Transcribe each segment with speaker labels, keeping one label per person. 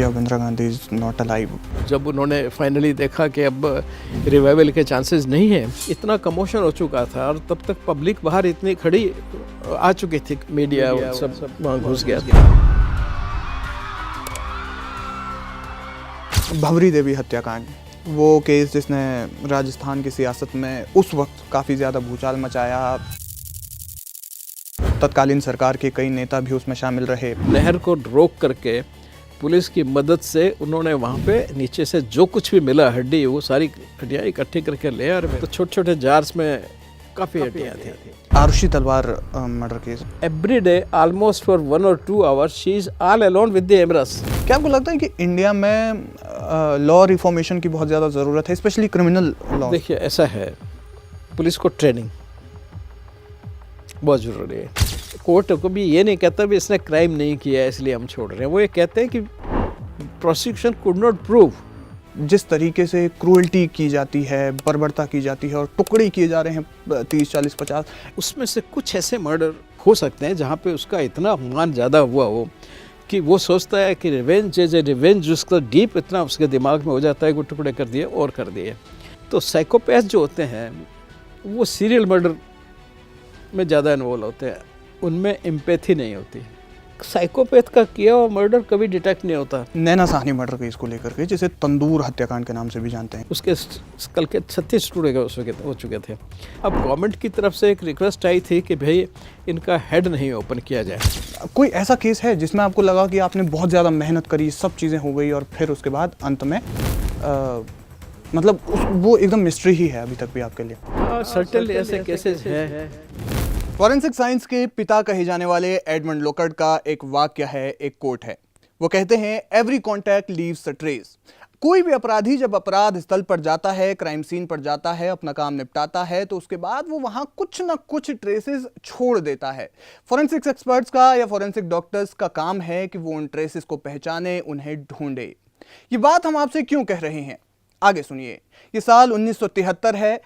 Speaker 1: कि अब Indira Gandhi is not alive.
Speaker 2: जब उन्होंने फाइनली देखा कि अब रिवाइवल के चांसेस नहीं है, इतना कमोशन हो चुका था और तब तक पब्लिक बाहर इतनी खड़ी आ चुकी थी, मीडिया सब वहाँ घुस गया था।
Speaker 1: भंवरी देवी हत्याकांड, वो केस जिसने राजस्थान की सियासत में उस वक्त काफ़ी ज़्यादा भूचाल मचाया। तत्कालीन सरकार के कई नेता भी उसमें शामिल रहे।
Speaker 2: नहर को रोक करके पुलिस की मदद से उन्होंने वहाँ पे नीचे से जो कुछ भी मिला हड्डी, वो सारी हड्डियाँ इकट्ठी करके ले आ रहे। तो छोटे छोटे जार्स में काफ़ी हड्डियाँ थी।
Speaker 1: आरुषि तलवार murder case,
Speaker 2: every day almost for 1 or 2 hours she is all alone with the amorous.
Speaker 1: क्या आपको लगता है कि इंडिया में लॉ रिफॉर्मेशन की बहुत ज़्यादा ज़रूरत है, स्पेशली क्रिमिनल लॉ?
Speaker 2: देखिए, ऐसा है, पुलिस को ट्रेनिंग बहुत ज़रूरी है। कोर्ट को भी ये नहीं कहता भी इसने क्राइम नहीं किया है इसलिए हम छोड़ रहे हैं, वो ये कहते हैं कि प्रोसिक्यूशन कुड नॉट प्रूव।
Speaker 1: जिस तरीके से क्रूएल्टी की जाती है, बर्बरता की जाती है और टुकड़े किए जा रहे हैं 30, 40, 50,
Speaker 2: उसमें से कुछ ऐसे मर्डर हो सकते हैं जहाँ पे उसका इतना अपमान ज़्यादा हुआ हो कि वो सोचता है कि रिवेंज इज ए रिवेंज, उसका डीप इतना उसके दिमाग में हो जाता है कि टुकड़े कर दिए और कर दिए। तो साइकोपैथ जो होते हैं वो सीरियल मर्डर में ज़्यादा इन्वॉल्व होते हैं, उनमें एम्पैथी नहीं होती। साइकोपैथ का किया हुआ मर्डर कभी डिटेक्ट नहीं होता।
Speaker 1: नैना साहनी मर्डर केस को लेकर के, जिसे तंदूर हत्याकांड के नाम से भी जानते हैं,
Speaker 2: उसके कल के 36 टुकड़े हो चुके थे। अब गवर्नमेंट की तरफ से एक रिक्वेस्ट आई थी कि भाई इनका हेड नहीं ओपन किया जाए।
Speaker 1: कोई ऐसा केस है जिसमें आपको लगा कि आपने बहुत ज़्यादा मेहनत करी, सब चीज़ें हो गई और फिर उसके बाद अंत में मतलब वो एकदम मिस्ट्री ही है अभी तक भी आपके लिए?
Speaker 2: सर्टेनली ऐसे केसेस हैं।
Speaker 1: फॉरेंसिक साइंस के पिता कहे जाने वाले एडमंड लोकर्ट का एक वाक्य है, एक कोट है। वो कहते हैं, every contact leaves a trace. कोई भी अपराधी जब अपराध स्थल पर जाता है, क्राइम सीन पर जाता है, अपना काम निपटाता है, तो उसके बाद वो वहां कुछ ना कुछ ट्रेसेस छोड़ देता है। फॉरेंसिक्स एक्सपर्ट्स का या फॉरेंसिक डॉक्टर्स का काम है कि वो उन ट्रेसेस को पहचाने, उन्हें ढूंढे। ये बात हम आपसे क्यों कह रहे हैं, आगे सुनिए। ये साल 1973 है।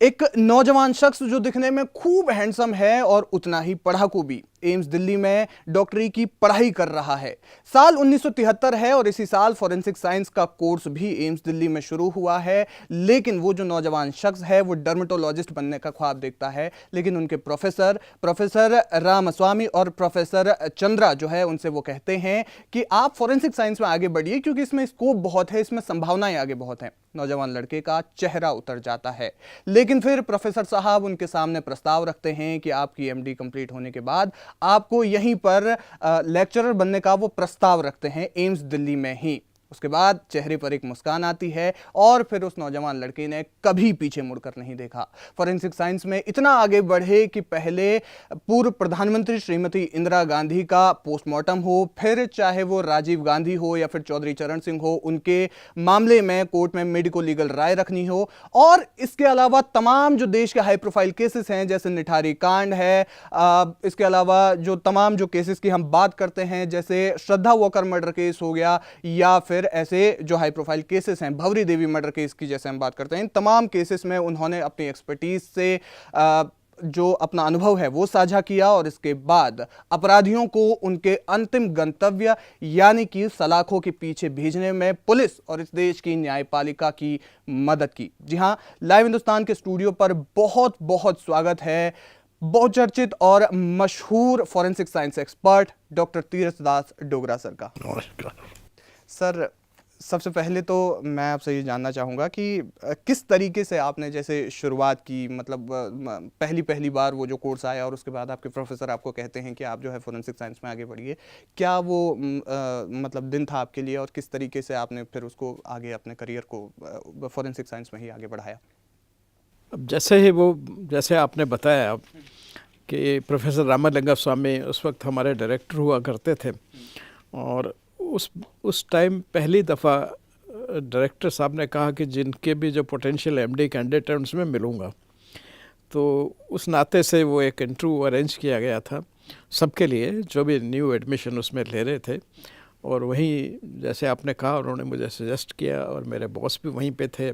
Speaker 1: एक नौजवान शख्स जो दिखने में खूब हैंडसम है और उतना ही पढ़ाकू भी, एम्स दिल्ली में डॉक्टरी की पढ़ाई कर रहा है। साल 1973 है और इसी साल फॉरेंसिक साइंस का कोर्स भी एम्स दिल्ली में शुरू हुआ है। लेकिन वो जो नौजवान शख्स है वो डर्मेटोलॉजिस्ट बनने का ख्वाब देखता है, लेकिन उनके प्रोफेसर रामास्वामी और प्रोफेसर चंद्रा जो है उनसे वो कहते हैं कि आप फॉरेंसिक साइंस में आगे बढ़िए क्योंकि इसमें स्कोप बहुत है, इसमें संभावनाएं आगे बहुत हैं। नौजवान लड़के का चेहरा उतर जाता है, लेकिन फिर प्रोफेसर साहब उनके सामने प्रस्ताव रखते हैं कि आपकी एमडी कंप्लीट होने के बाद आपको यहीं पर लेक्चरर बनने का वो प्रस्ताव रखते हैं, एम्स दिल्ली में ही। उसके बाद चेहरे पर एक मुस्कान आती है और फिर उस नौजवान लड़के ने कभी पीछे मुड़कर नहीं देखा। फॉरेंसिक साइंस में इतना आगे बढ़े कि पहले पूर्व प्रधानमंत्री श्रीमती इंदिरा गांधी का पोस्टमार्टम हो, फिर चाहे वो राजीव गांधी हो या फिर चौधरी चरण सिंह हो, उनके मामले में कोर्ट में मेडिको लीगल राय रखनी हो। और इसके अलावा तमाम जो देश के हाई प्रोफाइल केसेस हैं, जैसे निठारी कांड है, इसके अलावा जो तमाम जो केसेस की हम बात करते हैं, जैसे श्रद्धा वॉकर मर्डर केस हो गया, या फिर ऐसे जो हाई प्रोफाइल केसेस हैं, भंवरी देवी मर्डर केस की जैसे हम बात करते हैं, इन तमाम केसेस में उन्होंने अपनी एक्सपर्टीज से जो अपना अनुभव है वो साझा किया और इसके बाद अपराधियों को उनके अंतिम गंतव्य यानी कि सलाखों के पीछे भेजने में पुलिस और इस देश की न्यायपालिका की मदद की। जी हां, लाइव हिंदुस्तान के स्टूडियो पर बहुत बहुत स्वागत है बहुचर्चित और मशहूर forensic science expert doctor Tirathdas Dogra sir का। सर, सबसे पहले तो मैं आपसे ये जानना चाहूँगा कि किस तरीके से आपने जैसे शुरुआत की, मतलब पहली बार वो जो कोर्स आया और उसके बाद आपके प्रोफेसर आपको कहते हैं कि आप जो है फॉरेंसिक साइंस में आगे बढ़िए, क्या वो मतलब दिन था आपके लिए और किस तरीके से आपने फिर उसको आगे अपने करियर को फॉरेंसिक साइंस में ही आगे बढ़ाया?
Speaker 2: अब जैसे आपने बताया कि प्रोफेसर रामालिंगा स्वामी उस वक्त हमारे डायरेक्टर हुआ करते थे और उस टाइम पहली दफ़ा डायरेक्टर साहब ने कहा कि जिनके भी जो पोटेंशियल एमडी कैंडिडेट हैं उनसे मैं मिलूँगा। तो उस नाते से वो एक इंटरव्यू अरेंज किया गया था सबके लिए जो भी न्यू एडमिशन उसमें ले रहे थे, और वहीं जैसे आपने कहा उन्होंने मुझे सजेस्ट किया और मेरे बॉस भी वहीं पे थे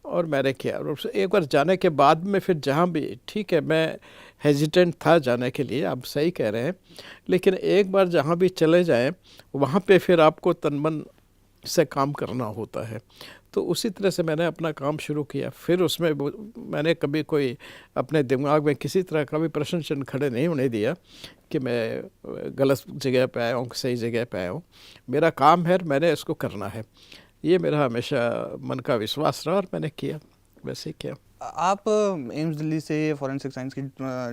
Speaker 2: और मैंने किया। और एक बार जाने के बाद में फिर जहाँ भी, ठीक है मैं हेजिटेंट था जाने के लिए, आप सही कह रहे हैं, लेकिन एक बार जहाँ भी चले जाएं वहाँ पे फिर आपको तन मन से काम करना होता है। तो उसी तरह से मैंने अपना काम शुरू किया। फिर उसमें मैंने कभी कोई अपने दिमाग में किसी तरह का भी प्रश्न चिन्ह खड़े नहीं होने दिया कि मैं गलत जगह पे आया हूँ कि सही जगह पे आया हूँ। मेरा काम है, मैंने इसको करना है, ये मेरा हमेशा मन का विश्वास रहा और मैंने किया, वैसे ही किया।
Speaker 1: आप एम्स दिल्ली से फॉरेंसिक साइंस की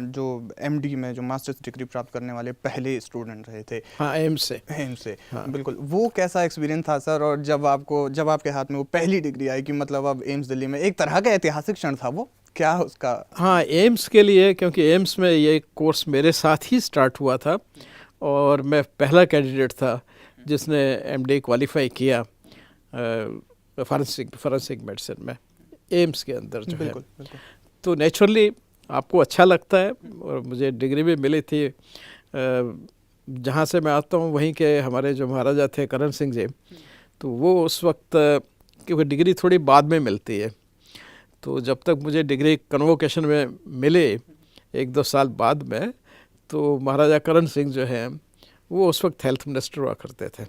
Speaker 1: जो एमडी में जो मास्टर्स डिग्री प्राप्त करने वाले पहले स्टूडेंट रहे थे।
Speaker 2: हाँ, एम्स से।
Speaker 1: हाँ। बिल्कुल, वो कैसा एक्सपीरियंस था सर? और जब आपके हाथ में वो पहली डिग्री आई कि मतलब अब एम्स दिल्ली में, एक तरह का ऐतिहासिक क्षण था वो, क्या उसका?
Speaker 2: हाँ, एम्स के लिए, क्योंकि एम्स में ये कोर्स मेरे साथ ही स्टार्ट हुआ था और मैं पहला कैंडिडेट था जिसने एमडी क्वालिफाई किया फॉरेंसिक मेडिसिन में, एम्स के अंदर जो
Speaker 1: बिल्कुल,
Speaker 2: है।
Speaker 1: बिल्कुल।
Speaker 2: तो नेचुरली आपको अच्छा लगता है। और मुझे डिग्री भी मिली थी जहाँ से मैं आता हूँ, वहीं के हमारे जो महाराजा थे करण सिंह जी, तो वो उस वक्त, क्योंकि डिग्री थोड़ी बाद में मिलती है, तो जब तक मुझे डिग्री कन्वोकेशन में मिले 1-2 साल बाद में, तो महाराजा करण सिंह जो हैं वो उस वक्त हेल्थ मिनिस्टर हुआ करते थे।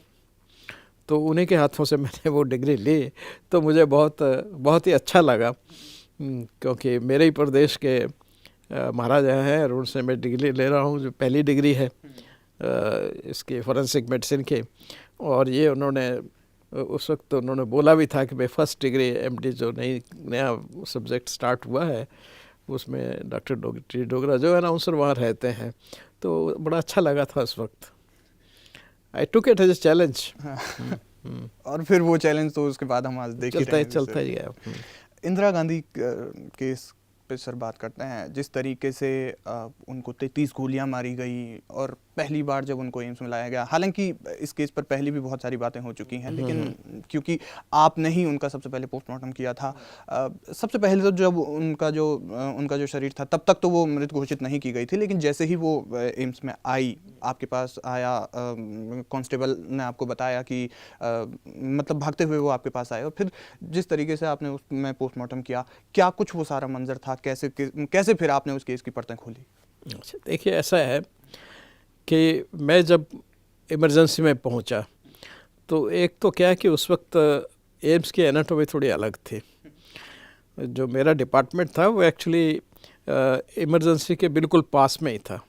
Speaker 2: तो उन्हीं के हाथों से मैंने वो डिग्री ली, तो मुझे बहुत ही अच्छा लगा, क्योंकि मेरे ही प्रदेश के महाराजा हैं और उनसे मैं डिग्री ले रहा हूँ, जो पहली डिग्री है इसकी फॉरेंसिक मेडिसिन की। और ये उन्होंने उस वक्त उन्होंने बोला भी था कि भाई फर्स्ट डिग्री एमडी जो नया सब्जेक्ट स्टार्ट हुआ है उसमें डॉक्टर डोगरा जो अनाउंसर वहाँ रहते हैं, तो बड़ा अच्छा लगा था उस वक्त। I took it as a challenge.
Speaker 1: और फिर वो चैलेंज तो उसके बाद हम आज देख ही रहे हैं,
Speaker 2: चलता ही गया।
Speaker 1: इंदिरा गांधी केस पे सर बात करते हैं, जिस तरीके से उनको 33 गोलियां मारी गई और पहली बार जब उनको एम्स में लाया गया, हालांकि इस केस पर पहले भी बहुत सारी बातें हो चुकी हैं, लेकिन क्योंकि आपने ही उनका सबसे पहले पोस्टमार्टम किया था, सबसे पहले तो जब उनका जो शरीर था तब तक तो वो मृत घोषित नहीं की गई थी, लेकिन जैसे ही वो एम्स में आई, आपके पास आया, कांस्टेबल ने आपको बताया कि मतलब भागते हुए वो आपके पास आए, और फिर जिस तरीके से आपने उसमें पोस्टमार्टम किया, क्या कुछ वो सारा मंजर था? कैसे फिर आपने उस केस की परतें खोली?
Speaker 2: अच्छा, देखिए ऐसा है कि मैं जब इमरजेंसी में पहुंचा, तो एक तो क्या है कि उस वक्त एम्स की एनाटॉमी थोड़ी अलग थी। जो मेरा डिपार्टमेंट था वो एक्चुअली इमरजेंसी के बिल्कुल पास में ही था,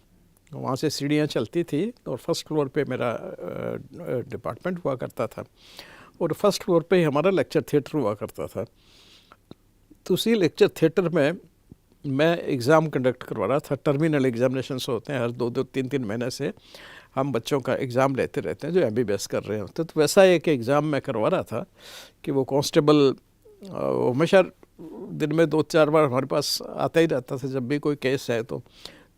Speaker 2: वहाँ से सीढ़ियाँ चलती थी और फर्स्ट फ्लोर पे मेरा डिपार्टमेंट हुआ करता था, और फर्स्ट फ्लोर पे ही हमारा लेक्चर थिएटर हुआ करता था। तो उसी लेक्चर थिएटर में मैं एग्ज़ाम कंडक्ट करवा रहा था। टर्मिनल एग्जामिनेशंस होते हैं, हर 2-3 महीने से हम बच्चों का एग्ज़ाम लेते रहते हैं जो MBBS कर रहे होते हैं। तो वैसा एक एग्ज़ाम मैं करवा रहा था कि वो कांस्टेबल हमेशा दिन में 2-4 बार हमारे पास आता ही रहता था, जब भी कोई केस है तो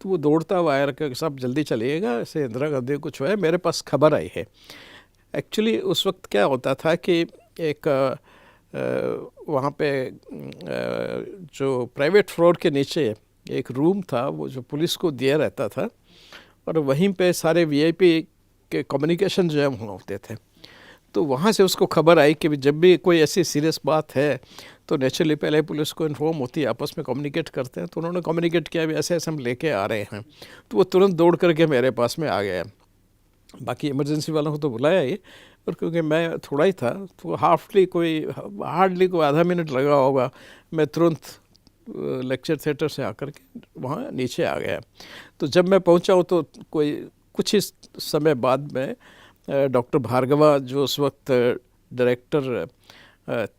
Speaker 2: वो दौड़ता हुआ आया कि सब जल्दी चलिएगा, ऐसे इंदिरा गांधी कुछ हुआ है, मेरे पास खबर आई है। एक्चुअली उस वक्त क्या होता था कि एक वहाँ पे जो प्राइवेट फ्लोर के नीचे एक रूम था, वो जो पुलिस को दिया रहता था, और वहीं पे सारे VIP के कम्युनिकेशन जो है वहाँ होते थे। तो वहाँ से उसको खबर आई कि जब भी कोई ऐसी सीरियस बात है तो नेचुरली पहले पुलिस को इन्फॉर्म होती है, आपस में कम्युनिकेट करते हैं। तो उन्होंने कम्युनिकेट किया भी ऐसे ऐसे हम लेके आ रहे हैं, तो वो तुरंत दौड़ करके मेरे पास में आ गया। बाकी इमरजेंसी वालों को तो बुलाया ही, और क्योंकि मैं थोड़ा ही था तो हार्डली कोई आधा मिनट लगा होगा, मैं तुरंत लेक्चर थिएटर से आकर के वहाँ नीचे आ गया। तो जब मैं पहुँचा तो कुछ ही समय बाद में डॉक्टर भार्गवा जो उस वक्त डायरेक्टर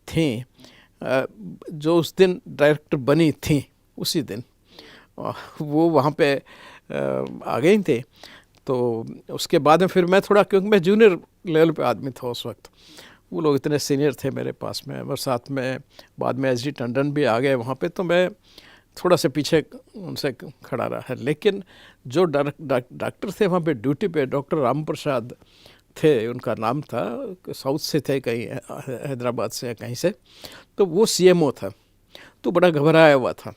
Speaker 2: थी, जो उस दिन डायरेक्टर बनी थी उसी दिन, वो वहाँ पे आ गई थे। तो उसके बाद में फिर मैं थोड़ा, क्योंकि मैं जूनियर लेवल पे आदमी था उस वक्त, वो लोग इतने सीनियर थे मेरे पास में, और साथ में बाद में SD टंडन भी आ गए वहाँ पे, तो मैं थोड़ा सा पीछे उनसे खड़ा रहा है। लेकिन जो डॉक्टर थे वहाँ पे ड्यूटी पे, डॉक्टर राम प्रसाद थे उनका नाम था, साउथ से थे, कहीं हैदराबाद से कहीं से, तो वो CMO था, तो बड़ा घबराया हुआ था।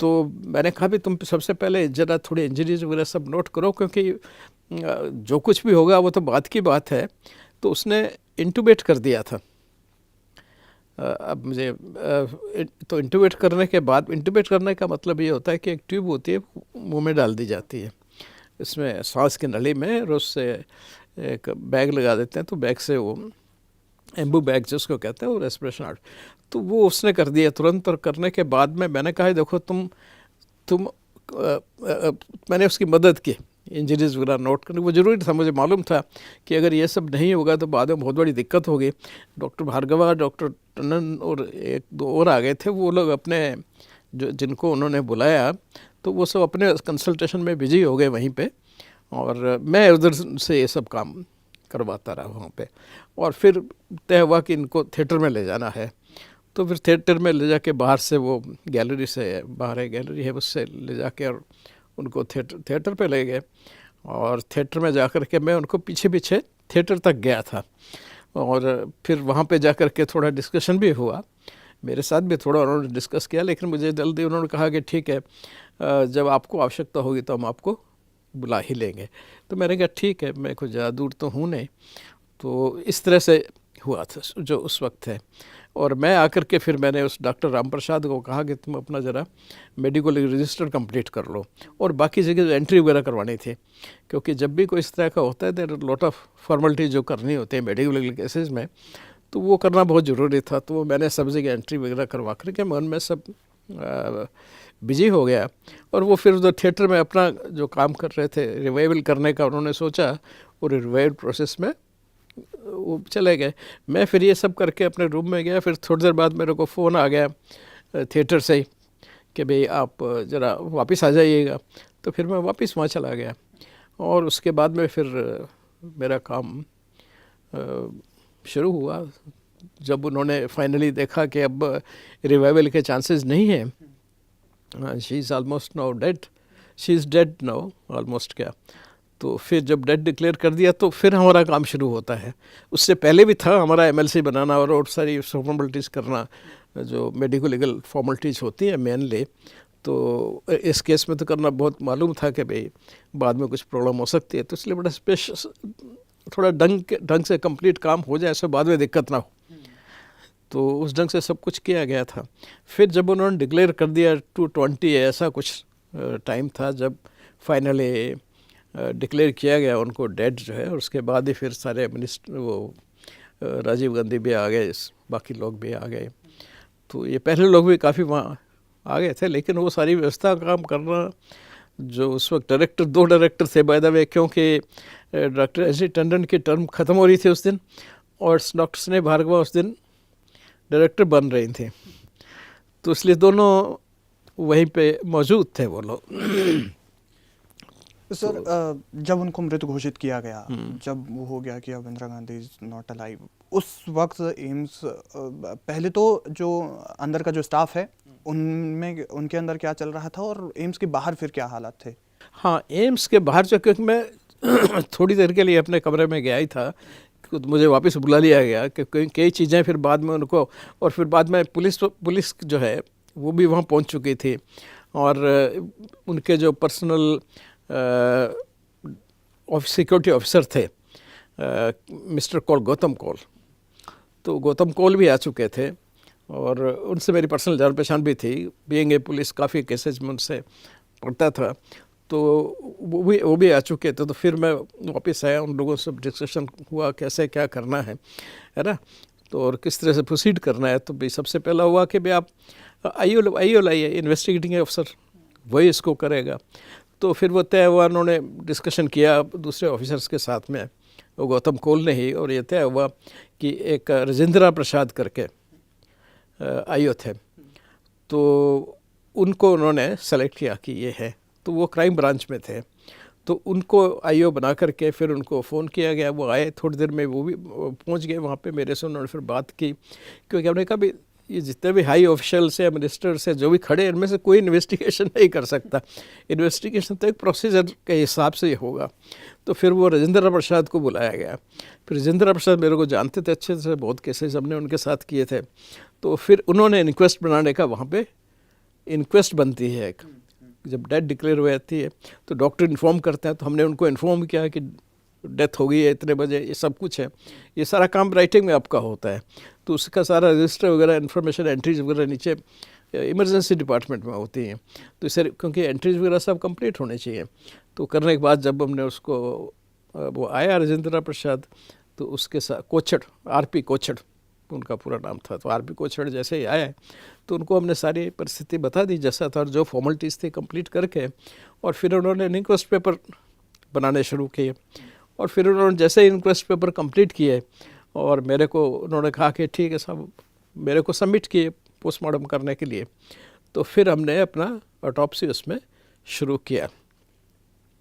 Speaker 2: तो मैंने कहा भी तुम सबसे पहले ज़रा थोड़ी इंजरीज वगैरह सब नोट करो, क्योंकि जो कुछ भी होगा वो तो बात की बात है। तो उसने इंटूबेट कर दिया था, अब मुझे तो इंटूबेट करने के बाद, इंटूबेट करने का मतलब ये होता है कि एक ट्यूब होती है मुंह में डाल दी जाती है, इसमें सांस की नली में रोज से एक बैग लगा देते हैं, तो बैग से वो एम्बू बैग जिसको कहते हैं वो रेस्पिरेशन आर्ट, तो वो उसने कर दिया तुरंत। और करने के बाद में मैंने कहा देखो तुम मैंने उसकी मदद की, इंजरीज वगैरह नोट करने, वो ज़रूरी था, मुझे मालूम था कि अगर ये सब नहीं होगा तो बाद में बहुत बड़ी दिक्कत होगी। डॉक्टर भार्गवा, डॉक्टर टंडन और एक दो और आ गए थे, वो लोग अपने जो जिनको उन्होंने बुलाया तो वो सब अपने कंसल्टेशन में बिजी हो गए वहीं पे, और मैं उधर से ये सब काम करवाता रहा वहाँ पे। और फिर तय हुआ कि इनको थिएटर में ले जाना है, तो फिर थिएटर में ले जाके बाहर से वो गैलरी से, बाहर एक गैलरी है उससे ले जाके और उनको थिएटर पे ले गए। और थिएटर में जा कर के मैं उनको पीछे पीछे थिएटर तक गया था, और फिर वहाँ पे जा कर के थोड़ा डिस्कशन भी हुआ, मेरे साथ भी थोड़ा उन्होंने डिस्कस किया, लेकिन मुझे जल्दी उन्होंने कहा कि ठीक है, जब आपको आवश्यकता होगी तो हम आपको बुला ही लेंगे। तो मैंने कहा ठीक है, मैं कुछ ज़्यादा दूर तो हूँ नहीं। तो इस तरह से हुआ था जो उस वक्त है। और मैं आकर के फिर मैंने उस डॉक्टर राम प्रसाद को कहा कि तुम अपना ज़रा मेडिकल रजिस्टर कंप्लीट कर लो, और बाकी जगह एंट्री वगैरह करवानी थी, क्योंकि जब भी कोई इस तरह का होता है देयर लॉट ऑफ फॉर्मेलिटी जो करनी होती है मेडिकल केसेस में, तो वो करना बहुत ज़रूरी था। तो मैंने सब जगह एंट्री वगैरह करवा कर के मन में सब बिजी हो गया। और वो फिर उधर थिएटर में अपना जो काम कर रहे थे रिवाइवल करने का उन्होंने सोचा, और रिवाइवल प्रोसेस में वो चले गए। मैं फिर ये सब करके अपने रूम में गया। फिर थोड़ी देर बाद मेरे को फ़ोन आ गया थिएटर से ही कि भाई आप ज़रा वापस आ जाइएगा। तो फिर मैं वापस वहाँ चला गया, और उसके बाद में फिर मेरा काम शुरू हुआ। जब उन्होंने फाइनली देखा कि अब रिवाइवल के चांसेस नहीं हैं, she is almost now dead, she is dead now almost, क्या तो फिर जब डेड डिक्लेयर कर दिया तो फिर हमारा काम शुरू होता है। उससे पहले भी था हमारा एमएलसी बनाना और सारी फॉर्मेलिटीज़ करना, जो मेडिको लीगल फॉर्मेलिटीज़ होती हैं मेनली। तो इस केस में तो करना बहुत मालूम था कि भाई बाद में कुछ प्रॉब्लम हो सकती है, तो इसलिए बड़ा थोड़ा ढंग से कंप्लीट काम हो जाए, ऐसे बाद में दिक्कत ना हो, तो उस ढंग से सब कुछ किया गया था। फिर जब उन्होंने डिक्लेयर कर दिया 220 ऐसा कुछ टाइम था जब फाइनली डिक्लेयर किया गया उनको डेड जो है, और उसके बाद ही फिर सारे मिनिस्टर वो राजीव गांधी भी आ गए, बाकी लोग भी आ गए। तो ये पहले लोग भी काफ़ी वहाँ आ गए थे, लेकिन वो सारी व्यवस्था काम करना, जो उस वक्त दो डायरेक्टर थे बाय द वे, क्योंकि डॉक्टर एस.डी. टंडन की टर्म ख़त्म हो रही थी उस दिन, और डॉक्टर स्नेह भार्गवा उस दिन डायरेक्टर बन रही थी, तो इसलिए दोनों वहीं पे मौजूद थे वो लोग।
Speaker 1: सर जब उनको मृत घोषित किया गया, जब वो हो गया कि अब Indira Gandhi is not alive, उस वक्त एम्स पहले तो जो अंदर का जो स्टाफ है उनमें उनके अंदर क्या चल रहा था, और एम्स के बाहर फिर क्या हालात थे?
Speaker 2: हाँ, एम्स के बाहर जो, क्योंकि मैं थोड़ी देर के लिए अपने कमरे में गया ही था, तो मुझे वापस बुला लिया गया कि कई चीज़ें फिर बाद में उनको, और फिर बाद में पुलिस जो है वो भी वहाँ पहुँच चुकी थी, और उनके जो पर्सनल सिक्योरिटी ऑफिसर थे मिस्टर कॉल, गौतम कॉल, तो गौतम कॉल भी आ चुके थे, और उनसे मेरी पर्सनल जान पहचान भी थी, बीइंग ए पुलिस काफ़ी केसेज में उनसे पढ़ता था, तो वो भी आ चुके थे। तो फिर मैं वापस आया, उन लोगों से डिस्कशन हुआ कैसे क्या करना है ना, तो और किस तरह से प्रोसीड करना है। तो भाई सबसे पहला हुआ कि भाई आप आईओ लाइए, इन्वेस्टिगेटिंग ऑफिसर, वही इसको करेगा। तो फिर वो तय हुआ, उन्होंने डिस्कशन किया दूसरे ऑफिसर्स के साथ में, वो गौतम कोल ने ही, और ये तय हुआ कि एक राजेंद्र प्रसाद करके आईओ थे, तो उनको उन्होंने सेलेक्ट किया कि ये है, तो वो क्राइम ब्रांच में थे, तो उनको आईओ बना करके फिर उनको फ़ोन किया गया। वो आए, थोड़ी देर में वो भी पहुंच गए वहाँ पे मेरे से, उन्होंने फिर बात की, क्योंकि हमने कहा भी ये जितने भी हाई ऑफिशियल्स हैं, मिनिस्टर्स हैं, जो भी खड़े हैं, इनमें से कोई इन्वेस्टिगेशन नहीं कर सकता, इन्वेस्टिगेशन तो एक प्रोसीजर के हिसाब से ही होगा। तो फिर वो राजेंद्र प्रसाद को बुलाया गया। फिर राजेंद्र प्रसाद मेरे को जानते थे अच्छे से, बहुत केसेस हमने उनके साथ किए थे। तो फिर उन्होंने इंक्वेस्ट बनाने का, वहाँ पे इंक्वेस्ट बनती है एक, जब डेथ डिक्लेयर हो जाती है तो डॉक्टर इन्फॉर्म करते हैं, तो हमने उनको इन्फॉर्म किया कि डेथ हो गई है इतने बजे, ये सब कुछ है, ये सारा काम राइटिंग में आपका होता है। तो उसका सारा रजिस्टर वगैरह इन्फॉर्मेशन एंट्रीज वगैरह नीचे इमरजेंसी डिपार्टमेंट में होती हैं। तो इससे क्योंकि एंट्रीज वगैरह सब कंप्लीट होने चाहिए, तो करने के बाद जब हमने उसको वो आया राजेंद्र प्रसाद, तो उसके साथ कोचड़, आरपी कोचड़ उनका पूरा नाम था, तो आरपी कोचड़ जैसे ही आए तो उनको हमने सारी परिस्थिति बता दी जैसा था, और जो फॉर्मेलिटीज़ थी कंप्लीट करके, और फिर उन्होंने इंक्वेस्ट पेपर बनाने शुरू किए। और फिर उन्होंने जैसे ही इंक्वेस्ट पेपर कंप्लीट किए और मेरे को उन्होंने कहा कि ठीक है साहब, मेरे को सबमिट किए पोस्टमार्टम करने के लिए, तो फिर हमने अपना ऑटोप्सी उसमें शुरू किया,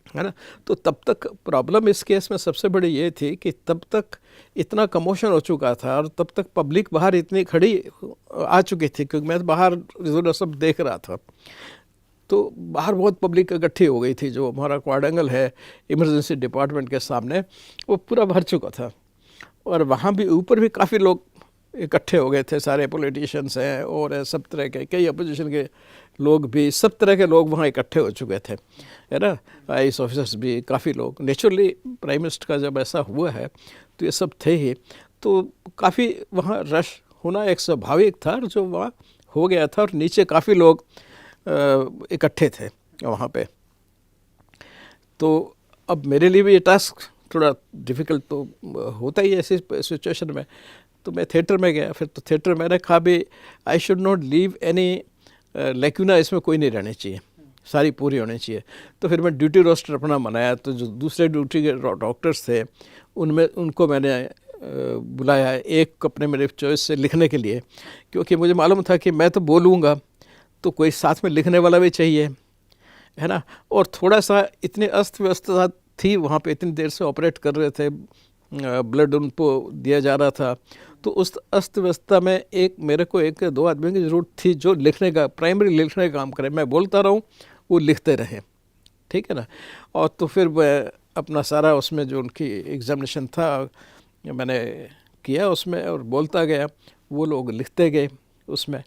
Speaker 2: है ना। तो तब तक प्रॉब्लम इस केस में सबसे बड़ी ये थी कि तब तक इतना कमोशन हो चुका था और तब तक पब्लिक बाहर इतनी खड़ी आ चुकी थी, क्योंकि मैं बाहर सब देख रहा था, तो बाहर बहुत पब्लिक इकट्ठी हो गई थी। जो हमारा क्वाड्रेंगल है इमरजेंसी डिपार्टमेंट के सामने, वो पूरा भर चुका था, और वहाँ भी ऊपर भी काफ़ी लोग इकट्ठे हो गए थे, सारे पॉलिटिशियंस हैं और सब तरह के, कई अपोजिशन के लोग भी, सब तरह के लोग वहाँ इकट्ठे हो चुके थे, है ना। आईएएस ऑफिसर्स भी, काफ़ी लोग, नेचुरली प्राइम मिनिस्टर का जब ऐसा हुआ है तो ये सब थे ही, तो काफ़ी वहाँ रश होना एक स्वाभाविक था, जो वहाँ हो गया था। और नीचे काफ़ी लोग इकट्ठे थे वहाँ पे। तो अब मेरे लिए भी ये टास्क थोड़ा डिफ़िकल्ट तो होता ही है ऐसी सिचुएशन में। तो मैं थिएटर में गया, फिर तो थिएटर मैंने कहा भी I should not leave any lacuna, इसमें कोई नहीं रहनी चाहिए, सारी पूरी होनी चाहिए। तो फिर मैं ड्यूटी रोस्टर अपना बनाया, तो जो दूसरे ड्यूटी के डॉक्टर्स थे उनमें उनको मैंने बुलाया एक अपने मेरे चॉइस से लिखने के लिए, क्योंकि मुझे मालूम था कि मैं तो बोलूँगा तो कोई साथ में लिखने वाला भी चाहिए, है ना। और थोड़ा सा इतनी अस्त व्यवस्था थी वहाँ पे, इतनी देर से ऑपरेट कर रहे थे, ब्लड उनको दिया जा रहा था, तो उस अस्त व्यवस्था में मेरे को एक दो आदमी की ज़रूरत थी जो लिखने का, प्राइमरी लिखने का काम करे, मैं बोलता रहूँ वो लिखते रहें, ठीक है ना। और तो फिर मैं अपना सारा उसमें जो उनकी एग्जामिनेशन था मैंने किया उसमें, और बोलता गया, वो लोग लिखते गए उसमें।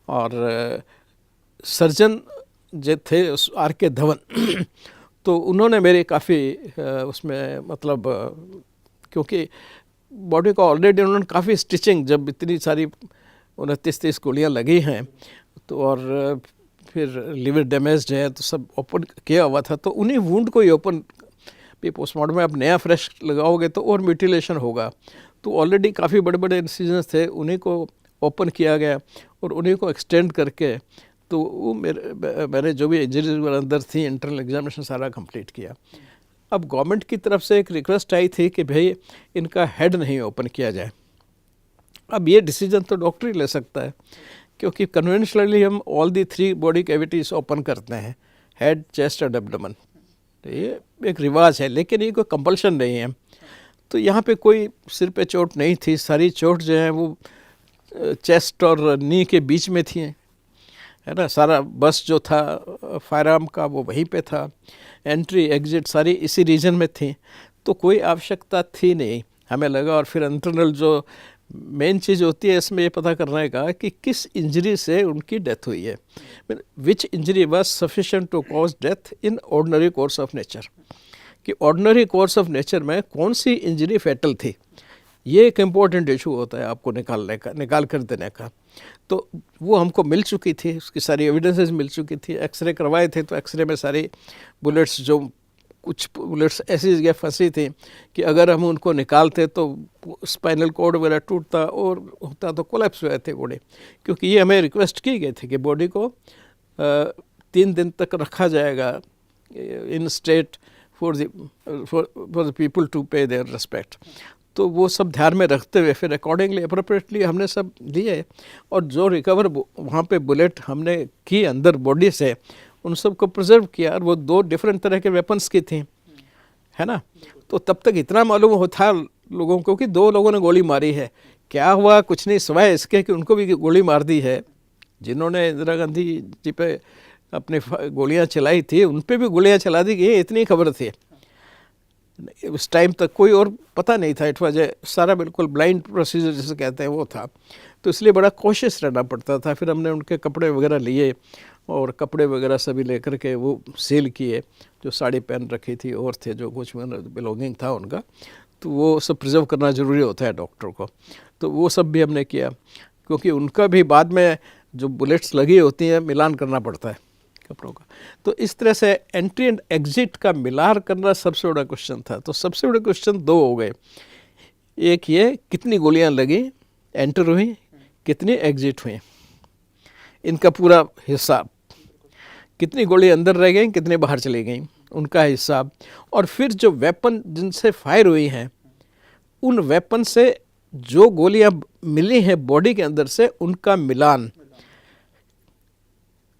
Speaker 2: और सर्जन जो थे उस आर.के. धवन तो उन्होंने मेरे काफ़ी उसमें मतलब, क्योंकि बॉडी को ऑलरेडी उन्होंने काफ़ी स्टिचिंग, जब इतनी सारी 29-30 गोलियाँ लगी हैं तो, और फिर लिवर डैमेज है, तो सब ओपन किया हुआ था, तो उन्हीं वुंड को ही ओपन भी पोस्टमार्टम में आप नया फ्रेश लगाओगे तो और म्यूटिलेशन होगा। तो ऑलरेडी काफ़ी बड़े बड़े इंसिजन्स थे, उन्हीं को ओपन किया गया और उन्हीं को एक्सटेंड करके, तो वो मेरे जो भी इंजरीज अंदर थी, इंटरनल एग्जामिनेशन सारा कंप्लीट किया। अब गवर्नमेंट की तरफ से एक रिक्वेस्ट आई थी कि भाई इनका हेड नहीं ओपन किया जाए। अब ये डिसीजन तो डॉक्टर ही ले सकता है, क्योंकि कन्वेंशनली हम all the 3 body cavities open करते हैं, हेड, चेस्ट और एब्डोमेन, तो ये एक रिवाज है, लेकिन ये कोई कंपल्शन नहीं है। तो यहाँ पे कोई सिर पे चोट नहीं थी, सारी चोट जो है वो चेस्ट और नी के बीच में थी, है ना। सारा बस जो था फायर आर्म का वो वहीं पे था, एंट्री एग्जिट सारी इसी रीजन में थी, तो कोई आवश्यकता थी नहीं हमें लगा। और फिर इंटरनल जो मेन चीज़ होती है इसमें ये पता करने का कि किस इंजरी से उनकी डेथ हुई है, which injury was sufficient to cause death in ordinary course of nature, कि ऑर्डिनरी कोर्स ऑफ नेचर में कौन सी इंजरी फैटल थी। ये एक इम्पॉर्टेंट इशू होता है आपको निकाल कर देने का। तो वो हमको मिल चुकी थी, उसकी सारी एविडेंसेस मिल चुकी थी, एक्सरे करवाए थे, तो एक्सरे में सारी बुलेट्स, जो कुछ बुलेट्स ऐसी जगह फंसी थी कि अगर हम उनको निकालते तो स्पाइनल कॉर्ड वगैरह टूटता और होता तो कोलैप्स हुए थे घोड़े। क्योंकि ये हमें रिक्वेस्ट की गई थी कि बॉडी को 3 दिन तक रखा जाएगा in state for the people to pay their respect. तो वो सब ध्यान में रखते हुए फिर अकॉर्डिंगली अप्रोप्रिएटली हमने सब लिए, और जो रिकवर वहाँ पे बुलेट हमने की अंदर बॉडी से, उन सब को प्रिजर्व किया, और वो 2 डिफरेंट तरह के वेपन्स की थी, है ना। तो तब तक इतना मालूम होता लोगों को कि 2 लोगों ने गोली मारी है, क्या हुआ कुछ नहीं, सिवाय इसके कि उनको भी गोली मार दी है। जिन्होंने इंदिरा गांधी जी पे अपनी गोलियां चलाई थी उन पे भी गोलियां चला दी गई, इतनी खबर थी। उस टाइम तक कोई और पता नहीं था, इट वाज सारा बिल्कुल ब्लाइंड प्रोसीजर जिसे कहते हैं वो था, तो इसलिए बड़ा कोशिश रहना पड़ता था। फिर हमने उनके कपड़े वगैरह लिए और कपड़े वगैरह सभी लेकर के वो सील किए, जो साड़ी पहन रखी थी और थे जो कुछ बिलोंगिंग था उनका, तो वो सब प्रिजर्व करना ज़रूरी होता है डॉक्टर को। तो वो सब भी हमने किया, क्योंकि उनका भी बाद में जो बुलेट्स लगी होती हैं मिलान करना पड़ता है कपड़ों का। तो इस तरह से एंट्री एंड एग्जिट का मिलान करना सबसे बड़ा क्वेश्चन था। तो सबसे बड़े क्वेश्चन दो हो गए, एक ये कितनी गोलियां लगी, एंटर हुई, कितनी एग्जिट हुई, इनका पूरा हिसाब, कितनी गोली अंदर रह गई, कितनी बाहर चली गई, उनका हिसाब, और फिर जो वेपन जिनसे फायर हुई हैं उन वेपन से जो गोलियां मिली हैं बॉडी के अंदर से उनका मिलान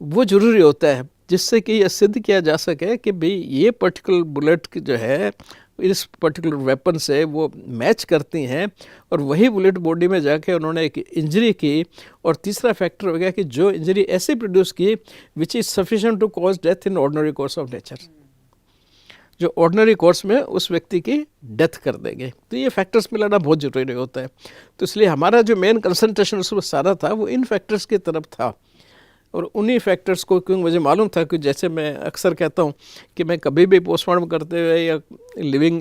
Speaker 2: वो जरूरी होता है, जिससे कि यह सिद्ध किया जा सके कि भाई ये पर्टिकुलर बुलेट जो है इस पर्टिकुलर वेपन से वो मैच करती हैं, और वही बुलेट बॉडी में जाके उन्होंने एक इंजरी की। और तीसरा फैक्टर हो गया कि जो इंजरी ऐसे प्रोड्यूस की which is sufficient to cause death in ordinary course of nature, जो ऑर्डिनरी कोर्स में उस व्यक्ति की डेथ कर देंगे। तो ये फैक्टर्स मिलाना बहुत ज़रूरी होता है। तो इसलिए हमारा जो मेन कंसंट्रेशन उसमें सारा था वो इन फैक्टर्स की तरफ था, और उन्हीं फैक्टर्स को, क्योंकि मुझे मालूम था कि जैसे मैं अक्सर कहता हूँ कि मैं कभी भी पोस्टमार्टम करते हुए या लिविंग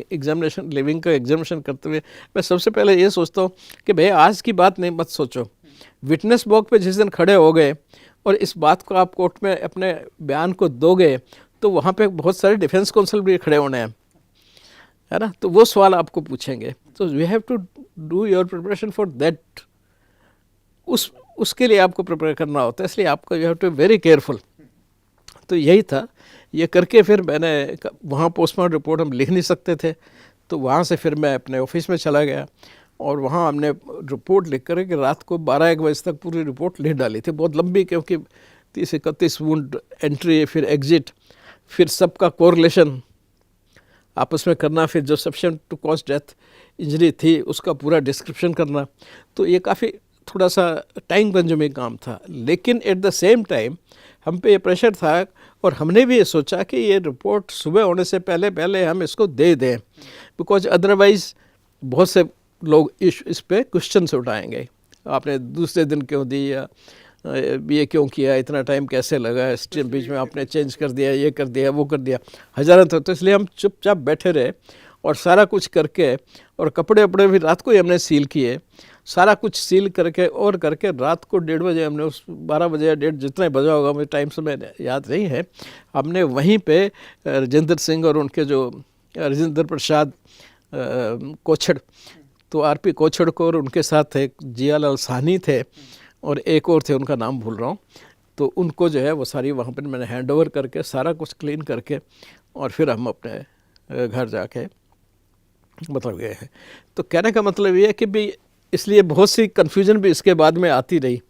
Speaker 2: का एग्जामिनेशन करते हुए मैं सबसे पहले ये सोचता हूँ कि भाई आज की बात नहीं मत सोचो, विटनेस बॉक्स पे जिस दिन खड़े हो गए और इस बात को आप कोर्ट में अपने बयान को दोगे तो वहाँ पे बहुत सारे डिफेंस काउंसिल भी खड़े होने हैं, है ना, तो वो सवाल आपको पूछेंगे। तो we have to do your preparation for that, उसके लिए आपको प्रिपेयर करना होता है, इसलिए आपको you have to very careful. तो यही था, ये करके फिर मैंने वहाँ पोस्टमार्टम रिपोर्ट हम लिख नहीं सकते थे, तो वहाँ से फिर मैं अपने ऑफिस में चला गया और वहाँ हमने रिपोर्ट लिख कर कि रात को 12-1 बजे तक पूरी रिपोर्ट लिख डाली थी, बहुत लंबी, क्योंकि 30-31 वुंड, एंट्री, फिर एग्जिट, फिर सबका कोरिलेशन आपस में करना, फिर जो sufficient to cause death injury थी उसका पूरा डिस्क्रिप्शन करना। तो ये काफ़ी थोड़ा सा टाइम कंज्यूमिंग काम था, लेकिन एट द सेम टाइम हम पे ये प्रेशर था और हमने भी ये सोचा कि ये रिपोर्ट सुबह होने से पहले हम इसको दे दें, बिकॉज अदरवाइज़ बहुत से लोग इस पे क्वेश्चन उठाएंगे, आपने दूसरे दिन क्यों दी, या ये क्यों किया, इतना टाइम कैसे लगा, इस बीच में आपने चेंज कर दिया, ये कर दिया, वो कर दिया, हज़ारों तक। तो इसलिए हम चुपचाप बैठे रहे और सारा कुछ करके, और कपड़े वपड़े भी रात को ही हमने सील किए, सारा कुछ सील करके और करके रात को 1:30 बजे हमने, उस 12 बजे या 1:30 जितना बजा होगा मुझे टाइम से याद नहीं है, हमने वहीं पे राजेंद्र सिंह और उनके जो राजेंद्र प्रसाद कोछड़, तो आरपी कोछड़ को, और उनके साथ एक जियालाल साहनी थे और एक और थे, उनका नाम भूल रहा हूँ, तो उनको जो है वो सारी वहाँ पर मैंने हैंड ओवर करके सारा कुछ क्लीन करके और फिर हम अपने घर जाके मतलब गए हैं। तो कहने का मतलब ये है कि भी इसलिए बहुत सी कन्फ्यूजन भी इसके बाद में आती रही,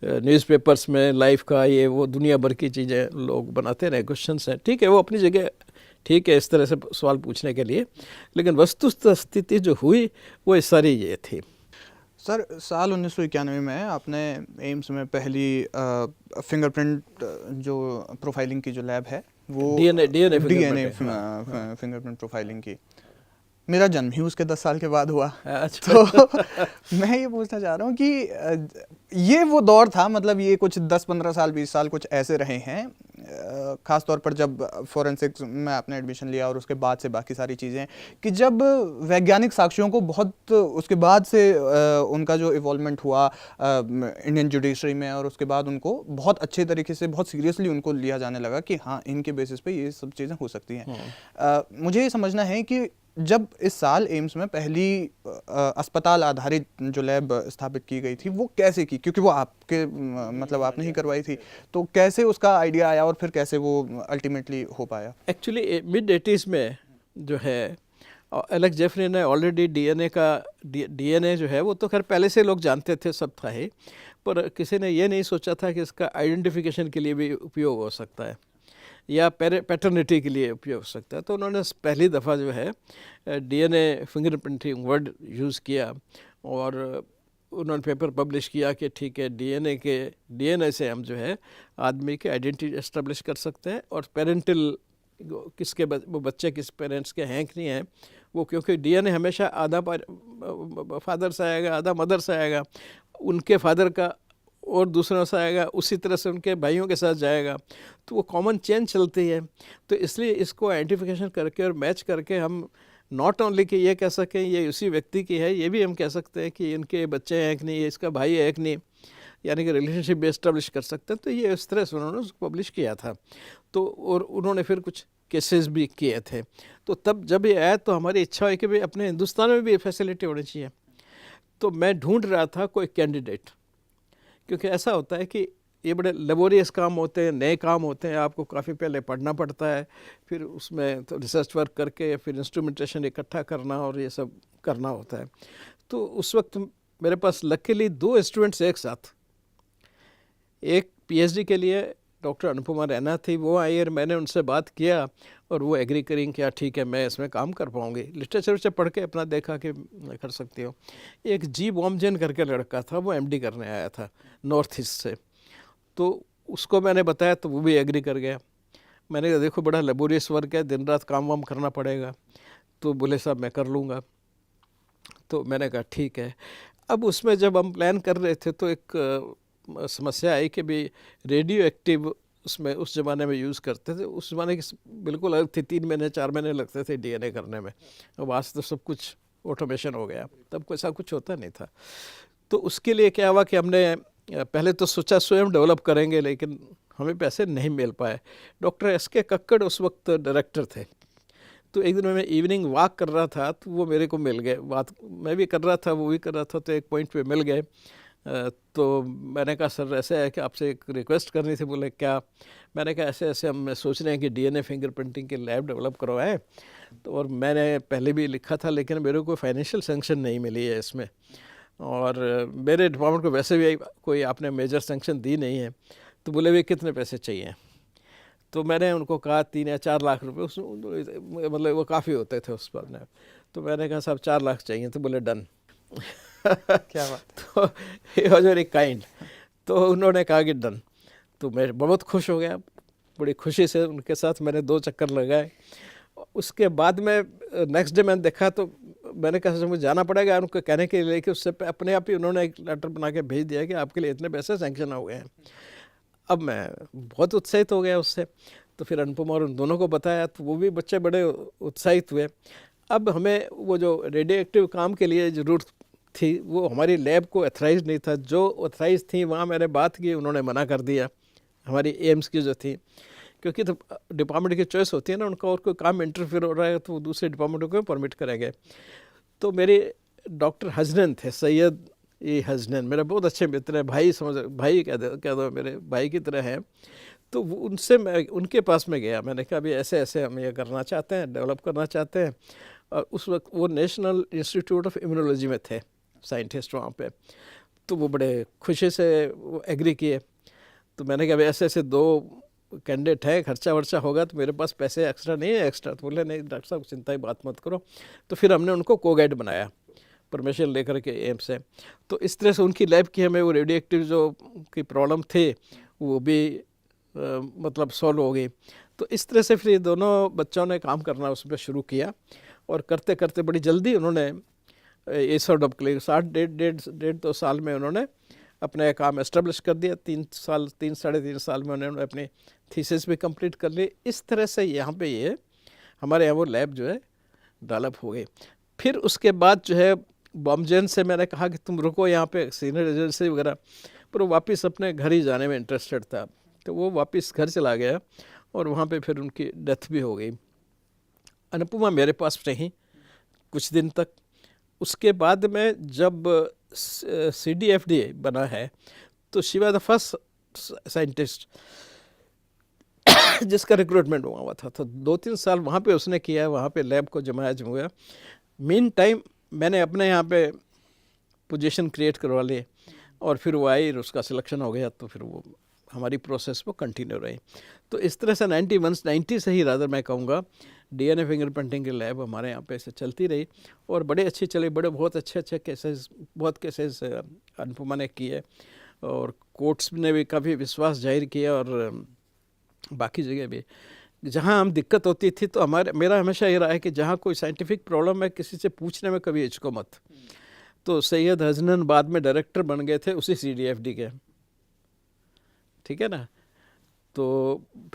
Speaker 2: न्यूज़पेपर्स में लाइफ का ये वो दुनिया भर की चीज़ें लोग बनाते रहे, क्वेश्चंस हैं, ठीक है, वो अपनी जगह ठीक है इस तरह से सवाल पूछने के लिए, लेकिन वस्तुस्थिति स्थिति जो हुई वो इस सारी ये थी।
Speaker 1: सर, साल 1991 में आपने एम्स में पहली फिंगरप्रिंट जो प्रोफाइलिंग की जो लैब है वो डीएनए फिंगरप्रिंट प्रोफाइलिंग की, मेरा जन्म ही उसके 10 साल के बाद हुआ।
Speaker 2: अच्छा।
Speaker 1: तो मैं ये पूछना चाह रहा हूँ कि ये वो दौर था, मतलब ये कुछ 10-15 साल 20 साल कुछ ऐसे रहे हैं, ख़ास तौर पर जब फॉरेंसिक्स में आपने एडमिशन लिया और उसके बाद से बाकी सारी चीज़ें, कि जब वैज्ञानिक साक्ष्यों को बहुत उसके बाद से उनका जो इवॉल्वमेंट हुआ इंडियन जुडिशरी में, और उसके बाद उनको बहुत अच्छे तरीके से, बहुत सीरियसली उनको लिया जाने लगा कि हाँ, इनके बेसिस पे ये सब चीज़ें हो सकती हैं। मुझे ये समझना है कि जब इस साल एम्स में पहली अस्पताल आधारित जो लैब स्थापित की गई थी वो कैसे की, क्योंकि वो आपके मतलब आपने ही करवाई थी, तो कैसे उसका आइडिया आया और फिर कैसे वो अल्टीमेटली हो पाया?
Speaker 2: एक्चुअली मिड-80s में जो है एलेक्स जेफरी ने ऑलरेडी डीएनए जो है वो तो खैर पहले से लोग जानते थे, सब था ही, पर किसी ने ये नहीं सोचा था कि इसका आइडेंटिफिकेशन के लिए भी उपयोग हो सकता है या पैटर्निटी के लिए उपयोग हो सकता है। तो उन्होंने पहली दफ़ा जो है डीएनए फिंगरप्रिंटिंग वर्ड यूज़ किया और उन्होंने पेपर पब्लिश किया कि ठीक है, डीएनए से हम जो है आदमी की आइडेंटिटी एस्टेब्लिश कर सकते हैं, और पेरेंटल किसके वो बच्चे किस पेरेंट्स के हैं कि नहीं हैं वो, क्योंकि डीएनए हमेशा आधा फादर से आएगा, आधा मदर से आएगा, उनके फादर का और दूसरों से आएगा, उसी तरह से उनके भाइयों के साथ जाएगा, तो वो कॉमन चेन चलती है। तो इसलिए इसको आइडेंटिफिकेशन करके और मैच करके हम नॉट ओनली कि ये कह सकें ये उसी व्यक्ति की है, ये भी हम कह सकते हैं कि इनके बच्चे हैं कि नहीं, इसका भाई है कि नहीं, यानी कि रिलेशनशिप भी इस्टेब्लिश कर सकते हैं। तो ये इस तरह से उन्होंने उसको पब्लिश किया था। तो और उन्होंने फिर कुछ केसेस भी किए थे। तो तब जब ये आया तो हमारी इच्छा हुई कि भाई अपने हिंदुस्तान में भी ये फैसिलिटी होनी चाहिए। तो मैं ढूंढ रहा था कोई कैंडिडेट, क्योंकि ऐसा होता है कि ये बड़े लेबोरियस काम होते हैं, नए काम होते हैं, आपको काफ़ी पहले पढ़ना पड़ता है, फिर उसमें तो रिसर्च वर्क करके फिर इंस्ट्रूमेंटेशन इकट्ठा करना और ये सब करना होता है। तो उस वक्त मेरे पास लकीली 2 स्टूडेंट्स एक साथ, एक पीएचडी के लिए डॉक्टर अनुपमा रैना थी, वो आई और मैंने उनसे बात किया और वो एग्री करें क्या ठीक है मैं इसमें काम कर पाऊँगी। लिटरेचर से पढ़ के अपना देखा कि मैं कर सकती हूँ। एक जी बॉम्बजेन करके लड़का था, वो एमडी करने आया था नॉर्थ ईस्ट से, तो उसको मैंने बताया तो वो भी एग्री कर गया। मैंने कहा देखो बड़ा लेबोरियस वर्क है, दिन रात काम वाम करना पड़ेगा। तो बोले साहब मैं कर लूँगा। तो मैंने कहा ठीक है। अब उसमें जब हम प्लान कर रहे थे तो एक समस्या आई कि भी रेडियो एक्टिव उसमें उस ज़माने में यूज़ करते थे। उस ज़माने की बिल्कुल अलग थी, 3 महीने 4 महीने लगते थे डीएनए करने में। अब आज तो सब कुछ ऑटोमेशन हो गया, तब कोई ऐसा कुछ होता नहीं था। तो उसके लिए क्या हुआ कि हमने पहले तो सोचा स्वयं डेवलप करेंगे, लेकिन हमें पैसे नहीं मिल पाए। डॉक्टर एसके कक्कड़ उस वक्त डायरेक्टर थे। तो एक दिन मैं इवनिंग वॉक कर रहा था तो वो मेरे को मिल गए, बात मैं भी कर रहा था वो भी कर रहा था, तो एक पॉइंट पे मिल गए। तो मैंने कहा सर ऐसे है कि आपसे एक रिक्वेस्ट करनी थी। बोले क्या? मैंने कहा ऐसे ऐसे हम सोच रहे हैं कि डीएनए फिंगरप्रिंटिंग की लैब डेवलप करवाएं। तो और मैंने पहले भी लिखा था लेकिन मेरे को फाइनेंशियल सेंक्शन नहीं मिली है इसमें, और मेरे डिपार्टमेंट को वैसे भी कोई आपने मेजर सेंक्शन दी नहीं है। तो बोले भाई कितने पैसे चाहिए? तो मैंने उनको कहा 3 या 4 लाख रुपए, उस मतलब वो काफ़ी होते थे उस पर में। तो मैंने कहा साहब 4 लाख चाहिए। तो बोले डन।
Speaker 1: क्या बात।
Speaker 2: तो ही वॉज वेरी काइंड। तो उन्होंने कहा कि डन। तो मैं बहुत खुश हो गया, बड़ी खुशी से उनके साथ मैंने 2 चक्कर लगाए। उसके बाद में नेक्स्ट डे मैंने देखा तो मैंने कहा मुझे जाना पड़ेगा उनको कहने के लिए कि उससे अपने आप ही उन्होंने एक लेटर बना के भेज दिया कि आपके लिए इतने पैसे सैंक्शन हो गए हैं। अब मैं बहुत उत्साहित हो गया उससे। तो फिर अनुपमा और उन दोनों को बताया तो वो भी बच्चे बड़े उत्साहित हुए। अब हमें वो जो रेडियो एक्टिव काम के लिए ज़रूरत थी वो हमारी लैब को ऑथराइज नहीं था। जो ऑथराइज थी वहाँ मैंने बात की, उन्होंने मना कर दिया। हमारी एम्स की जो थी, क्योंकि तो डिपार्टमेंट की चॉइस होती है ना, उनका और कोई काम इंटरफेयर हो रहा है तो वो दूसरे डिपार्टमेंटों को परमिट करेंगे। तो मेरे डॉक्टर हजनन थे, सैयद ए हजनन, मेरे बहुत अच्छे मित्र हैं, भाई समझ, भाई कह दो मेरे भाई की तरह हैं। तो उनसे मैं उनके पास में गया, मैंने कहा अभी ऐसे ऐसे हम ये करना चाहते हैं, डेवलप करना चाहते हैं। और उस वक्त वो नेशनल इंस्टीट्यूट ऑफ इम्यूनोलॉजी में थे साइंटिस्ट वहाँ पे। तो वो बड़े खुशी से वो एग्री किए। तो मैंने कहा ऐसे ऐसे 2 कैंडिडेट है, खर्चा वर्चा होगा तो मेरे पास पैसे एक्स्ट्रा नहीं है एक्स्ट्रा। तो बोले नहीं डॉक्टर साहब चिंता की बात मत करो। तो फिर हमने उनको को गाइड बनाया परमिशन लेकर के एम्स से। तो इस तरह से उनकी लैब की हमें वो रेडियो एक्टिव जो की प्रॉब्लम थे वो भी मतलब सॉल्व हो गई। तो इस तरह से फिर ये दोनों बच्चों ने काम करना उस पर शुरू किया और करते करते बड़ी जल्दी उन्होंने ये सॉर्ट ऑफ क्लियर 1.5 साल में उन्होंने अपने काम एस्टेब्लिश कर दिया। 3 साढ़े 3 साल में उन्होंने अपनी थीसिस भी कंप्लीट कर ली। इस तरह से यहाँ पे ये हमारे यहाँ वो लैब जो है डेवलप हो गई। फिर उसके बाद जो है बॉम्बजेन से मैंने कहा कि तुम रुको यहाँ पे सीनियर एजेंसी वगैरह, पर वो वापस अपने घर ही जाने में इंटरेस्टेड था। तो वो वापस घर चला गया और वहाँ पे फिर उनकी डेथ भी हो गई। अनुपमा मेरे पास रही कुछ दिन तक। उसके बाद में जब CDFD बना है तो she was the first scientist जिसका रिक्रूटमेंट हुआ था। तो 2-3 साल वहाँ पे उसने किया है, वहाँ पे लैब को जमाया जमाया। मीन टाइम मैंने अपने यहाँ पे पोजीशन क्रिएट करवा ली और फिर वो आई और उसका सिलेक्शन हो गया। तो फिर वो हमारी प्रोसेस वो कंटिन्यू रही। तो इस तरह से 90 से ही रादर मैं कहूँगा डीएनए फिंगरप्रिंटिंग की लैब हमारे यहाँ पे ऐसे चलती रही और बड़े अच्छी चली। बहुत अच्छे केसेस, बहुत केसेस अनुपमा ने किए और कोर्ट्स ने भी काफ़ी विश्वास जाहिर किया। और बाकी जगह भी जहाँ हम दिक्कत होती थी तो मेरा हमेशा ये रहा है कि जहाँ कोई साइंटिफिक प्रॉब्लम है किसी से पूछने में कभी हिचको मत। तो सैयद हजनन बाद में डायरेक्टर बन गए थे उसी CDFD के, ठीक है ना। तो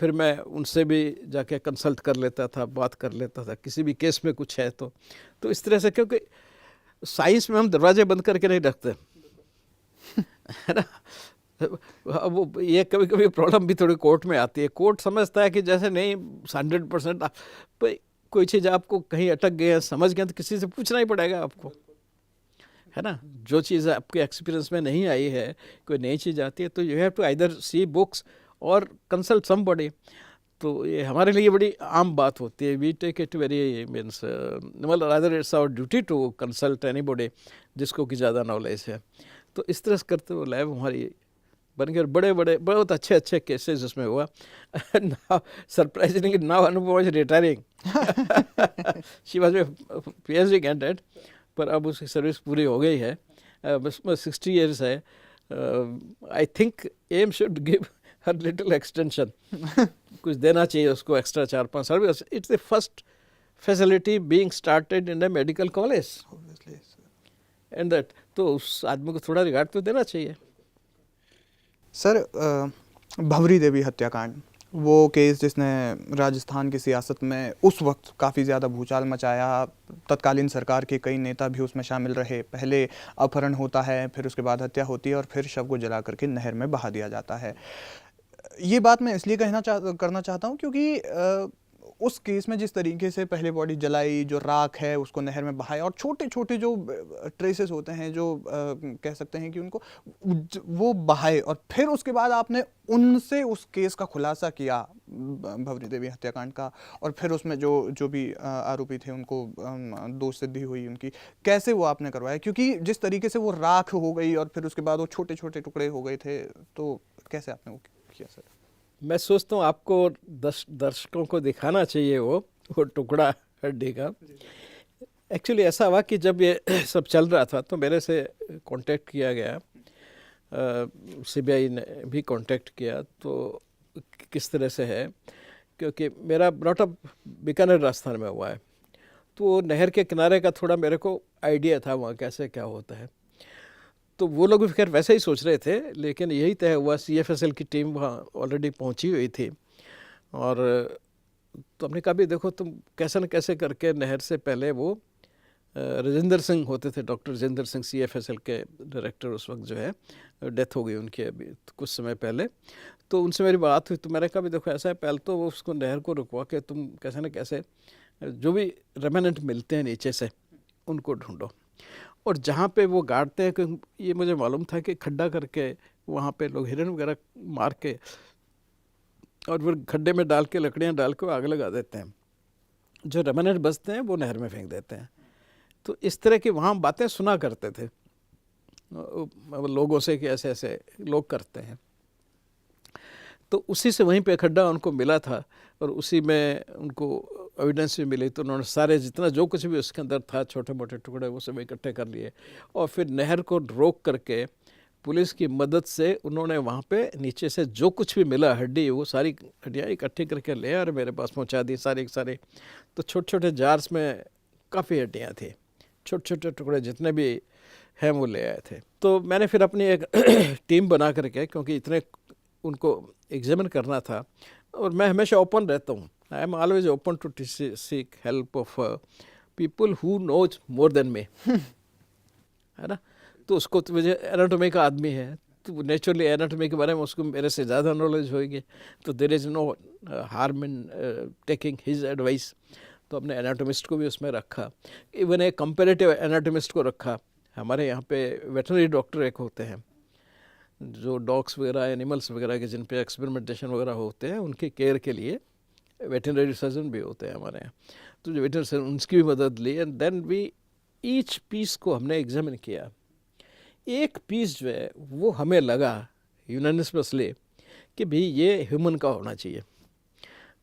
Speaker 2: फिर मैं उनसे भी जाके कंसल्ट कर लेता था, बात कर लेता था किसी भी केस में कुछ है तो इस तरह से, क्योंकि साइंस में हम दरवाजे बंद करके नहीं रखते, है ना। अब वो ये कभी कभी प्रॉब्लम भी थोड़ी कोर्ट में आती है। कोर्ट समझता है कि जैसे नहीं 100% कोई चीज़ आपको कहीं अटक गया, समझ गया, तो किसी से पूछना ही पड़ेगा आपको, है ना। जो चीज़ आपके एक्सपीरियंस में नहीं आई है, कोई नई चीज़ आती है, तो you have to either see books और कंसल्ट समबडी। तो ये हमारे लिए बड़ी आम बात होती है। We take it very means मतलब rather it's our duty to consult anybody जिसको कि ज़्यादा नॉलेज है। तो इस तरह से करते हुए लैब हमारी बन गए, बड़े बड़े बहुत अच्छे अच्छे केसेस उसमें हुआ। नाउ सरप्राइजिंगली नाउ अनुभव is retiring, she was a PhD candidate, पर अब उसकी सर्विस पूरी हो गई है, बस 60 ईयर्स है। I think am should give her little extension, कुछ देना चाहिए उसको एक्स्ट्रा 4-5 साल। It's the first facility being started in a medical college and that, तो उस आदमी को थोड़ा रिगार्ड तो देना चाहिए।
Speaker 1: सर, भंवरी देवी हत्याकांड, वो केस जिसने राजस्थान की सियासत में उस वक्त काफ़ी ज़्यादा भूचाल मचाया, तत्कालीन सरकार के कई नेता भी उसमें शामिल रहे। पहले अपहरण होता है, फिर उसके बाद हत्या होती है और फिर शव को जला करके नहर में बहा दिया जाता है। ये बात मैं इसलिए करना चाहता हूँ क्योंकि उस केस में जिस तरीके से पहले बॉडी जलाई, जो राख है उसको नहर में बहाया, और छोटे छोटे जो ट्रेसेस होते हैं, जो कह सकते हैं कि उनको वो बहाए, और फिर उसके बाद आपने उनसे उस केस का खुलासा किया, भंवरी देवी हत्याकांड का, और फिर उसमें जो भी आरोपी थे उनको दोष सिद्धि हुई उनकी, कैसे वो आपने करवाया? क्योंकि जिस तरीके से वो राख हो गई और फिर उसके बाद वो छोटे छोटे टुकड़े हो गए थे, तो कैसे आपने वो किया सर?
Speaker 2: मैं सोचता हूँ आपको दर्शकों को दिखाना चाहिए वो टुकड़ा हड्डी का। एक्चुअली ऐसा हुआ कि जब ये सब चल रहा था तो मेरे से कांटेक्ट किया गया, सीबीआई ने भी कांटेक्ट किया, तो किस तरह से है, क्योंकि मेरा ब्रॉटअप बीकानेर राजस्थान में हुआ है, तो नहर के किनारे का थोड़ा मेरे को आइडिया था वहाँ कैसे क्या होता है। तो वो लोग भी खैर वैसे ही सोच रहे थे, लेकिन यही तय हुआ, CFSL की टीम वहाँ ऑलरेडी पहुँची हुई थी, और तो हमने कहा भी देखो तुम कैसे न कैसे करके नहर से पहले वो राजेंद्र सिंह होते थे, डॉक्टर राजेंद्र सिंह CFSL के डायरेक्टर, उस वक्त जो है डेथ हो गई उनकी अभी कुछ समय पहले, तो उनसे मेरी बात हुई। तो मैंने कहा भी देखो ऐसा है, पहले तो वो उसको नहर को रुकवा के तुम कैसे न कैसे जो भी रेमेनेंट मिलते हैं नीचे से उनको ढूंढो, और जहाँ पे वो गाड़ते हैं, कि ये मुझे मालूम था कि खड्डा करके वहाँ पे लोग हिरन वगैरह मार के और फिर खड्डे में डाल के लकड़ियाँ डाल के आग लगा देते हैं, जो रेमेनेंट बचते हैं वो नहर में फेंक देते हैं। तो इस तरह की वहाँ बातें सुना करते थे लोगों से कि ऐसे ऐसे लोग करते हैं। तो उसी से वहीं पे खड्डा उनको मिला था, और उसी में उनको एविडेंस भी मिली, तो उन्होंने सारे जितना जो कुछ भी उसके अंदर था, छोटे मोटे टुकड़े, वो सब इकट्ठे कर लिए, और फिर नहर को रोक करके पुलिस की मदद से उन्होंने वहाँ पे नीचे से जो कुछ भी मिला हड्डी, वो सारी हड्डियाँ इकट्ठी करके ले और मेरे पास पहुँचा दी सारी सारी। तो छोटे छोटे जार्स में काफ़ी हड्डियाँ थी, छोटे छोटे टुकड़े जितने भी हैं वो ले आए थे। तो मैंने फिर अपनी एक टीम बना करके, क्योंकि इतने उनको एग्जामिन करना था, और मैं हमेशा ओपन रहता हूँ, I am always open to seek help of people who knows more than me, है ना। तो उसको तो मुझे एनाटॉमी का आदमी है, तो नेचुरली एनाटॉमी के बारे में उसको मेरे से ज़्यादा नॉलेज होगी, तो there is no harm in taking his advice. तो हमने एनाटॉमिस्ट को भी उसमें रखा, इवन एक कंपेरेटिव एनाटॉमिस्ट को रखा। हमारे यहाँ पे वेटनरी डॉक्टर एक होते हैं, जो डॉग्स वगैरह, एनिमल्स वगैरह के जिन पे एक्सपेरिमेंटेशन वगैरह होते हैं, उनके केयर के लिए वेटनरी सर्जन भी होते हैं हमारे यहाँ। तो जो वेटनरी सर्जन, उनकी भी मदद ली, and then we each piece को हमने एग्जामिन किया। एक पीस जो है वो हमें लगा यूनानिमसली कि भाई ये ह्यूमन का होना चाहिए।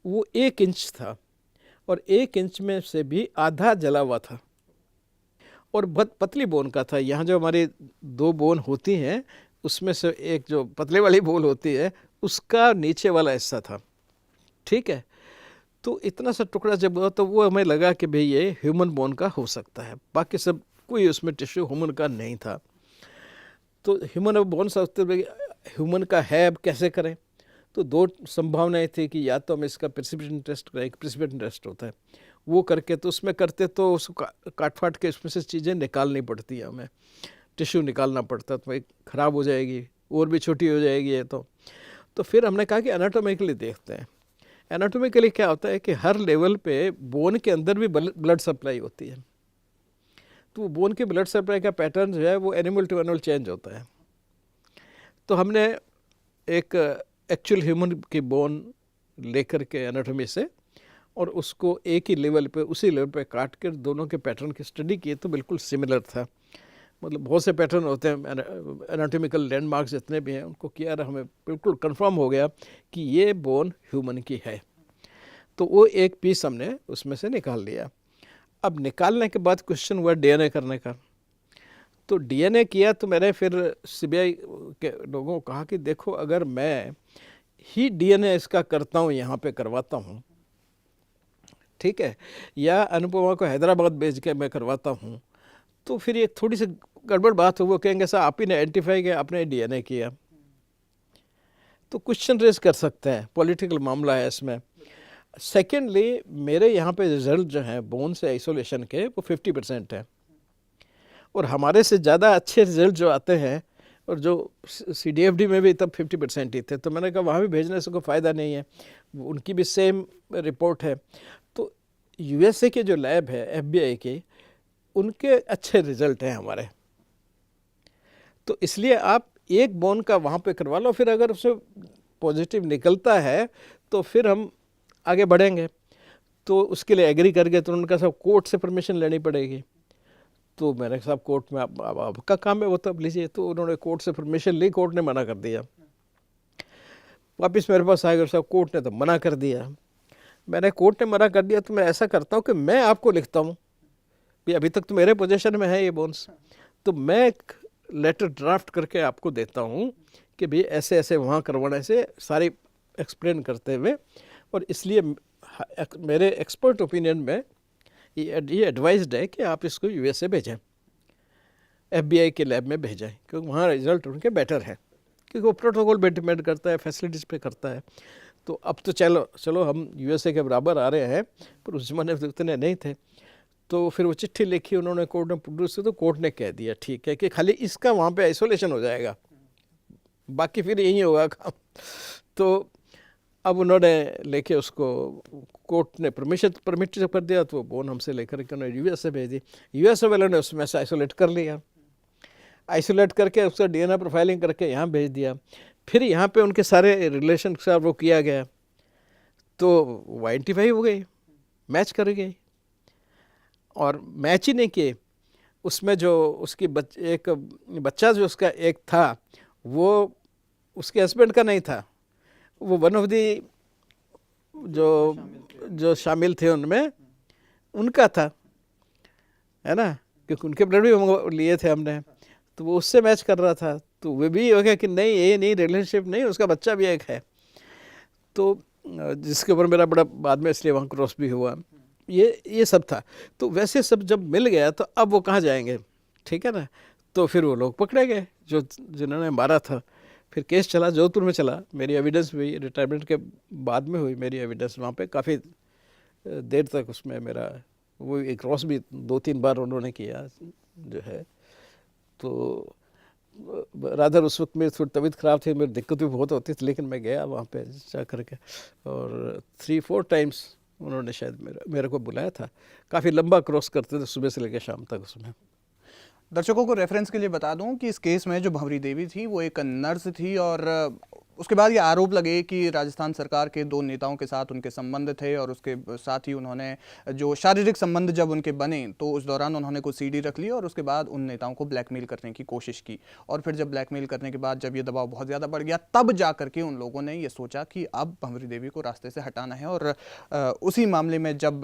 Speaker 2: वो 1 इंच था, और 1 इंच में से भी आधा जला हुआ था, और बहुत पतली बोन का था। यहाँ जो हमारी 2 बोन होती हैं, उसमें से एक जो पतले वाली बोन होती है, उसका नीचे वाला हिस्सा था, ठीक है। तो इतना सा टुकड़ा जब हुआ, तो वो हमें लगा कि भाई ये ह्यूमन बोन का हो सकता है, बाकी सब कोई उसमें टिश्यू ह्यूमन का नहीं था। तो ह्यूमन अब बोन सकते ह्यूमन का है, अब कैसे करें? तो दो संभावनाएं थी कि या तो हम इसका प्रेसिपिटेशन टेस्ट करें, एक प्रेसिपिटेशन टेस्ट होता है वो करके, तो उसमें करते तो उसको काट फाट के उसमें से चीज़ें निकालनी पड़ती है, हमें टिश्यू निकालना पड़ता, तो एक ख़राब हो जाएगी और भी छोटी हो जाएगी ये तो फिर हमने कहा कि एनाटोमिकली देखते हैं। एनाटोमिकली क्या होता है कि हर लेवल पे बोन के अंदर भी ब्लड सप्लाई होती है, तो बोन के ब्लड सप्लाई का पैटर्न जो है वो एनिमल टू एनिमल चेंज होता है। तो हमने एक एक्चुअल ह्यूमन की बोन लेकर के एनाटॉमी से और उसको एक ही लेवल पे, उसी लेवल पे काट कर दोनों के पैटर्न की स्टडी की तो बिल्कुल सिमिलर था। मतलब बहुत से पैटर्न होते हैं एनाटॉमिकल लैंडमार्क्स जितने भी हैं, उनको किया और हमें बिल्कुल कंफर्म हो गया कि ये बोन ह्यूमन की है। तो वो एक पीस हमने उसमें से निकाल लिया। अब निकालने के बाद क्वेश्चन हुआ डीएनए करने का। तो डीएनए किया तो मैंने फिर सीबीआई के लोगों को कहा कि देखो, अगर मैं ही डीएनए इसका करता हूँ, यहाँ पे करवाता हूँ, ठीक है, या अनुपमा को हैदराबाद भेज के मैं करवाता हूँ, तो फिर ये थोड़ी सी गड़बड़ बात हो, वो कहेंगे सर आप ही ने आइडेंटिफाई किया, आपने डीएनए किया, तो क्वेश्चन रेज कर सकते हैं, पॉलिटिकल मामला है इसमें। सेकेंडली, मेरे यहाँ पे रिजल्ट जो हैं बोन से आइसोलेशन के वो 50% है, और हमारे से ज़्यादा अच्छे रिजल्ट जो आते हैं, और जो CDFD में भी तब 50% ही थे, तो मैंने कहा वहाँ भी भेजने से कोई फ़ायदा नहीं है, उनकी भी सेम रिपोर्ट है। तो USA के जो लैब है FBI के, उनके अच्छे रिजल्ट हैं हमारे, तो इसलिए आप एक बोन का वहाँ पे करवा लो, फिर अगर उससे पॉजिटिव निकलता है तो फिर हम आगे बढ़ेंगे। तो उसके लिए एग्री कर गए, तो उनका सब कोर्ट से परमिशन लेनी पड़ेगी। तो मैंने कहा साहब कोर्ट में आपका काम है वो, तब लीजिए। तो उन्होंने कोर्ट से परमिशन ली, कोर्ट ने मना कर दिया। वापस मेरे पास आएगा साहब, कोर्ट ने तो मना कर दिया। मैंने कोर्ट ने मना कर दिया तो मैं ऐसा करता हूँ कि मैं आपको लिखता हूँ भी, अभी तक तो मेरे पोजीशन में है ये बोन्स, तो मैं एक लेटर ड्राफ्ट करके आपको देता हूँ कि भाई ऐसे ऐसे वहाँ करवाने से सारी एक्सप्लेन करते हुए, और इसलिए मेरे एक्सपर्ट ओपिनियन में ये एडवाइज्ड है कि आप इसको USA भेजें, FBI के लैब में भेजें, क्योंकि वहाँ रिजल्ट उनके बेटर है, क्योंकि वो प्रोटोकॉल पे डिपेंड करता है, फैसिलिटीज़ पे करता है। तो अब तो चलो हम USA के बराबर आ रहे हैं, पर उस ज़माने में उतने नहीं थे। तो फिर वो चिट्ठी लिखी उन्होंने, कोर्ट में प्रोड्यूस की, तो कोर्ट ने कह दिया ठीक है कि खाली इसका वहाँ पे आइसोलेशन हो जाएगा, बाकी फिर यही होगा काम। तो अब उन्होंने लेके उसको, कोर्ट ने परमिट कर दिया, तो वो बोन हमसे लेकर के उन्होंने USA भेज दी। USA वालों ने उसमें से आइसोलेट कर लिया, आइसोलेट करके उसका DNA प्रोफाइलिंग करके यहाँ भेज दिया। फिर यहाँ पे उनके सारे रिलेशन के साथ वो किया गया, तो वो आइडेंटिफाई हो गई, मैच कर गई। और मैच ही नहीं किए, उसमें जो उसकी एक बच्चा जो उसका एक था, वो उसके हस्बैंड का नहीं था, वो वन ऑफ दी जो शामिल थे उनमें उनका था, है ना, क्योंकि उनके ब्लड भी हम लिए थे हमने, तो वो उससे मैच कर रहा था। तो वे भी हो गया कि नहीं, ये नहीं, रिलेशनशिप नहीं, उसका बच्चा भी एक है। तो जिसके ऊपर मेरा बड़ा बाद में इसलिए वहाँ क्रॉस भी हुआ, ये सब था। तो वैसे सब जब मिल गया तो अब वो कहाँ जाएंगे, ठीक है ना। तो फिर वो लोग पकड़े गए जिन्होंने मारा था। फिर केस चला, जोधपुर में चला, मेरी एविडेंस हुई, रिटायरमेंट के बाद में हुई मेरी एविडेंस वहाँ पे, काफ़ी देर तक उसमें मेरा वो एक क्रॉस भी 2-3 बार उन्होंने किया जो है। तो रादर उस वक्त मेरी थोड़ी तबीयत ख़राब थी, मेरी दिक्कत भी बहुत होती थी, लेकिन मैं गया वहाँ पे जा करके, और 3-4 टाइम्स उन्होंने शायद मेरे को बुलाया था। काफ़ी लंबा क्रॉस करते थे, सुबह से लेकर शाम तक उसमें।
Speaker 1: दर्शकों को रेफरेंस के लिए बता दूं कि इस केस में जो भंवरी देवी थी वो एक नर्स थी, और उसके बाद ये आरोप लगे कि राजस्थान सरकार के 2 नेताओं के साथ उनके संबंध थे, और उसके साथ ही उन्होंने जो शारीरिक संबंध जब उनके बने तो उस दौरान उन्होंने कुछ CD रख ली, और उसके बाद उन नेताओं को ब्लैकमेल करने की कोशिश की। और फिर जब ब्लैकमेल करने के बाद जब ये दबाव बहुत ज़्यादा बढ़ गया, तब जा करके उन लोगों ने ये सोचा कि अब भंवरी देवी को रास्ते से हटाना है। और उसी मामले में जब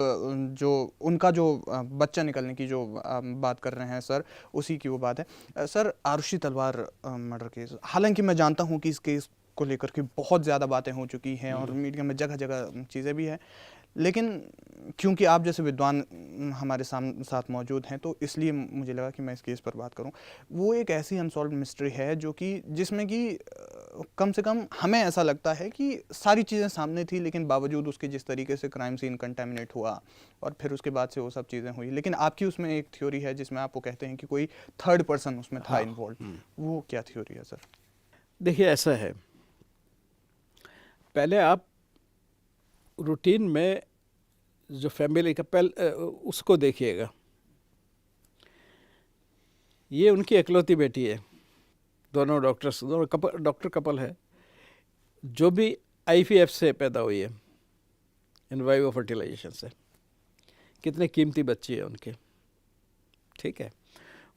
Speaker 1: जो उनका जो बच्चा निकलने की जो बात कर रहे हैं सर, उसी की वो बात है सर, आरुषि तलवार मर्डर केस। हालांकि मैं जानता हूं कि इस केस को लेकर के बहुत ज़्यादा बातें हो चुकी हैं और मीडिया में जगह जगह चीज़ें भी हैं, लेकिन क्योंकि आप जैसे विद्वान हमारे साथ मौजूद हैं, तो इसलिए मुझे लगा कि मैं इस केस पर बात करूं। वो एक ऐसी अनसॉल्व्ड मिस्ट्री है जो कि जिसमें कि कम से कम हमें ऐसा लगता है कि सारी चीज़ें सामने थी, लेकिन बावजूद उसके जिस तरीके से क्राइम सीन कंटेमिनेट हुआ और फिर उसके बाद से वो सब चीज़ें हुई, लेकिन आपकी उसमें एक थ्योरी है जिसमें आप वो कहते हैं कि कोई थर्ड पर्सन उसमें था इन्वॉल्व। वो क्या थ्योरी है सर?
Speaker 2: देखिए ऐसा है, पहले आप रूटीन में जो फैमिली कपल उसको देखिएगा। ये उनकी इकलौती बेटी है, दोनों डॉक्टर कपल है, जो भी IVF से पैदा हुई है, इन वाइवो फर्टिलाइजेशन से। कितने कीमती बच्ची है उनके, ठीक है।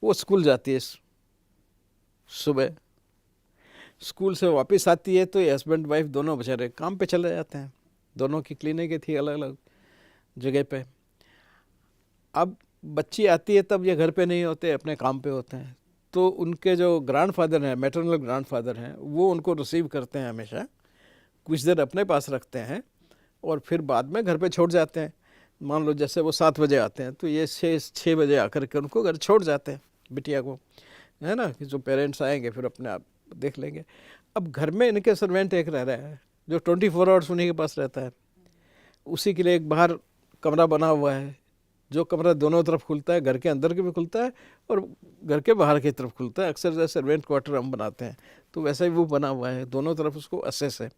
Speaker 2: वो स्कूल जाती है, सुबह स्कूल से वापस आती है तो ये हस्बैंड वाइफ दोनों बेचारे काम पे चले जाते हैं। दोनों की क्लिनिक थी अलग अलग जगह पे। अब बच्ची आती है तब ये घर पे नहीं होते, अपने काम पे होते हैं। तो उनके जो ग्रैंडफादर हैं, मैटरनल ग्रैंडफादर हैं, वो उनको रिसीव करते हैं हमेशा, कुछ देर अपने पास रखते हैं और फिर बाद में घर पे छोड़ जाते हैं। मान लो जैसे वो 7 बजे आते हैं तो ये 6 बजे आकर के उनको घर छोड़ जाते हैं, बिटिया को, है ना, कि जो पेरेंट्स आएंगे फिर अपने आप देख लेंगे। अब घर में इनके सर्वेंट एक रह रहा है जो 24 आवर्स उन्हीं के पास रहता है। उसी के लिए एक बाहर कमरा बना हुआ है, जो कमरा दोनों तरफ खुलता है, घर के अंदर के भी खुलता है और घर के बाहर की तरफ खुलता है। अक्सर जैसे सर्वेंट क्वार्टर हम बनाते हैं तो वैसा ही वो बना हुआ है, दोनों तरफ उसको एक्सेस है।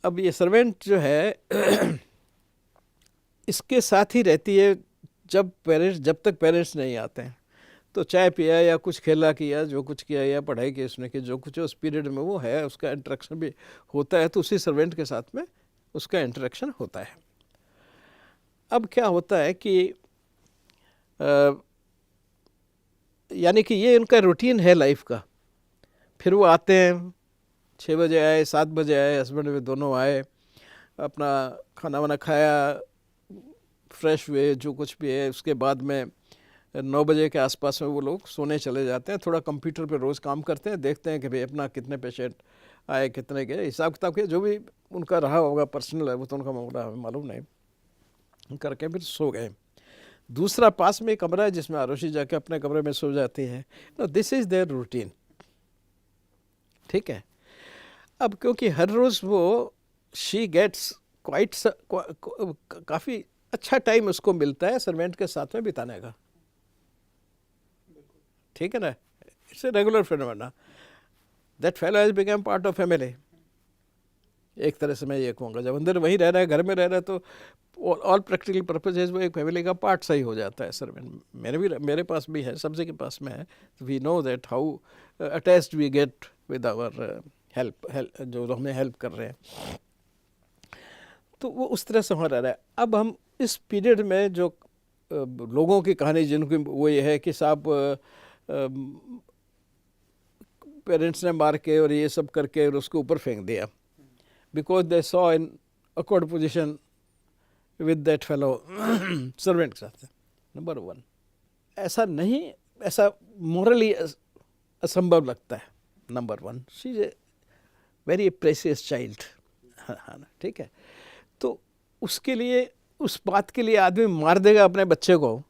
Speaker 2: अब ये सर्वेंट जो है इसके साथ ही रहती है जब तक पेरेंट्स नहीं आते हैं। तो चाय पिया या कुछ खेला किया, जो कुछ किया या पढ़ाई की उसने की, जो कुछ उस पीरियड में वो है, उसका इंटरेक्शन भी होता है। तो उसी सर्वेंट के साथ में उसका इंटरेक्शन होता है। अब क्या होता है कि यानी कि ये इनका रूटीन है लाइफ का। फिर वो आते हैं, 6 बजे आए, 7 बजे आए, हस्बैंड वे दोनों आए, अपना खाना वाना खाया, फ्रेश हुए, जो कुछ भी है। उसके बाद में 9 बजे के आसपास में वो लोग सोने चले जाते हैं। थोड़ा कंप्यूटर पे रोज़ काम करते हैं, देखते हैं कि भाई अपना कितने पेशेंट आए, कितने गए, हिसाब किताब के जो भी उनका रहा होगा पर्सनल है, वो तो उनका मामला हमें मालूम नहीं, करके फिर सो गए। दूसरा पास में कमरा है जिसमें आरुषि जाके अपने कमरे में सो जाती है। दिस इज़ देयर रूटीन, ठीक है। अब क्योंकि हर रोज़ वो शी गेट्स क्वाइट काफ़ी अच्छा टाइम उसको मिलता है सर्वेंट के साथ में बिताने का, ठीक है ना। It's a regular phenomena. That fellow has become part of family. एक तरह से मैं ये कहूँगा, जब अंदर वही रह रहा है, घर में रह रहा है, तो ऑल प्रैक्टिकल पर्पजेज वो एक फैमिली का पार्ट सही हो जाता है सर्वेंट। मेरे पास भी है, सब्जी के पास में है। We know that how attached we get with our help, जो हमें हेल्प कर रहे हैं। तो वो उस तरह से वहाँ रह रहा है। अब हम इस पीरियड में जो लोगों की कहानी जिनकी वो ये है कि साहब पेरेंट्स ने मार के और ये सब करके और उसके ऊपर फेंक दिया, because they saw in awkward position with that fellow servant के साथ। नंबर 1, ऐसा नहीं, ऐसा मोरली असंभव लगता है। Number 1, she is a very precious child, हाँ, ठीक है। तो उसके लिए, उस बात के लिए आदमी मार देगा अपने बच्चे को,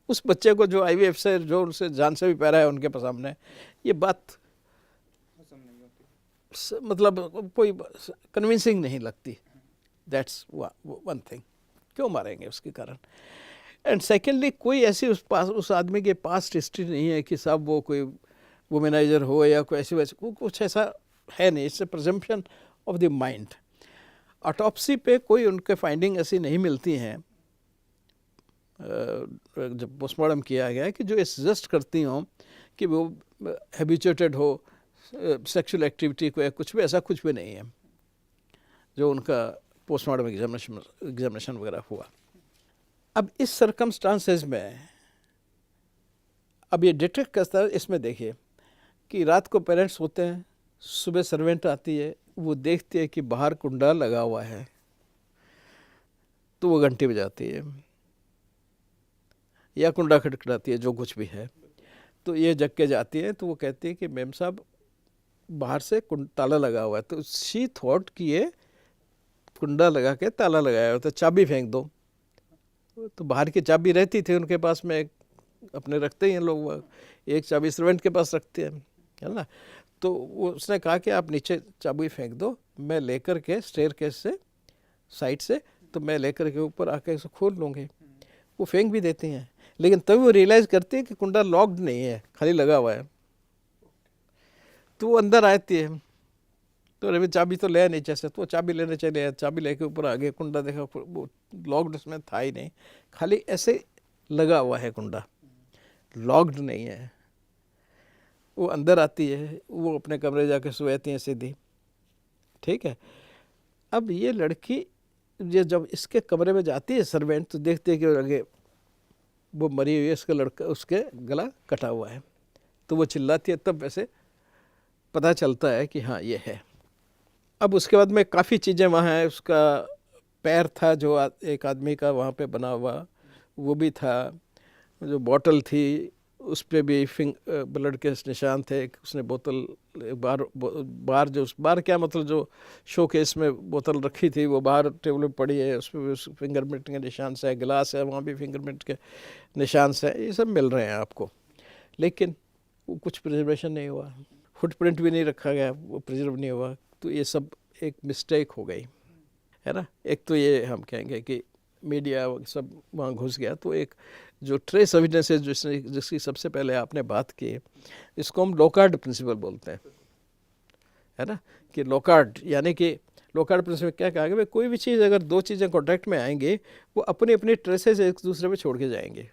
Speaker 2: उस बच्चे को जो IVF से, जो उनसे जान से भी प्यारा है उनके सामने। ये बात मतलब कोई कन्विंसिंग नहीं लगती। दैट्स वन थिंग, क्यों मारेंगे उसके कारण। एंड सेकेंडली, कोई ऐसी उस आदमी के पास्ट हिस्ट्री नहीं है कि साहब वो कोई वुमेनाइजर हो या कोई ऐसी वैसी, कुछ ऐसा है नहीं। It's a presumption of the mind. Autopsy पे कोई उनके फाइंडिंग ऐसी नहीं मिलती हैं जब पोस्टमार्टम किया गया कि जो सजेस्ट करती हों कि वो हैबिचुएटेड हो सेक्सुअल एक्टिविटी को, या कुछ भी ऐसा कुछ भी नहीं है जो उनका पोस्टमार्टम एग्जामिनेशन वगैरह हुआ। अब इस सर्कमस्टांसेस में अब ये डिटेक्ट करता है। इसमें देखिए कि रात को पेरेंट्स होते हैं, सुबह सर्वेंट आती है, वो देखती है कि बाहर कुंडा लगा हुआ है, तो वो घंटी बजाती है या कुंडा खटखटाती है, जो कुछ भी है। तो ये जग के जाती है, तो वो कहती है कि मैम साहब बाहर से ताला लगा हुआ है। तो शी थॉट कि ये कुंडा लगा के ताला लगाया हो, तो चाबी फेंक दो। तो बाहर की चाबी रहती थी उनके पास में, अपने रखते हैं लोग, एक चाबी सर्वेंट के पास रखते हैं, है ना। तो वो उसने कहा कि आप नीचे चाबी फेंक दो, मैं लेकर के स्टेयरकेस से साइड से, तो मैं लेकर के ऊपर आके इसे खोल लूँगी। वो फेंक भी देती हैं, लेकिन तभी वो रियलाइज़ करती है कि कुंडा लॉक्ड नहीं है, खाली लगा हुआ है। तो वो अंदर आती है, तो अरे चाबी तो ले नीचे से, तो वो चाबी लेने चले आए, चाबी लेके ऊपर आगे कुंडा देखा, वो लॉक्ड उसमें था ही नहीं, खाली ऐसे लगा हुआ है कुंडा, लॉक्ड नहीं है। वो अंदर आती है, वो अपने कमरे जाके सोती हैं सीधी, ठीक है। अब ये लड़की ये जब इसके कमरे में जाती है सर्वेंट, तो देखते है कि आगे वो मरी हुई है, इसका लड़का, उसके गला कटा हुआ है। तो वो चिल्लाती है, तब वैसे पता चलता है कि हाँ ये है। अब उसके बाद में काफ़ी चीज़ें वहाँ हैं, उसका पैर था जो एक आदमी का वहाँ पे बना हुआ, वो भी था, जो बोतल थी उस पर भी ब्लड के निशान थे। उसने बोतल बाहर जो बाहर क्या मतलब जो शोकेस में बोतल रखी थी वो बाहर टेबल पे पड़ी है, उस पर भी फिंगरप्रिंट के निशान से, गिलास है वहाँ भी फिंगरप्रिंट के निशान से, ये सब मिल रहे हैं आपको। लेकिन वो कुछ प्रिजर्वेशन नहीं हुआ, फुटप्रिंट भी नहीं रखा गया, वो प्रिजर्व नहीं हुआ। तो ये सब एक मिस्टेक हो गई है ना। एक तो ये हम कहेंगे कि मीडिया सब वहाँ घुस गया, तो एक जो ट्रेस एविडेंस है जिसकी सबसे पहले आपने बात की, इसको हम लोकार्ड प्रिंसिपल बोलते हैं, है ना। कि लोकार्ड यानी कि लोकार्ड प्रिंसिपल क्या कहा कि कोई भी चीज़ अगर दो चीज़ें कॉन्टैक्ट में आएंगी, वो अपनी अपनी ट्रेसेस एक दूसरे पे छोड़ के जाएंगे।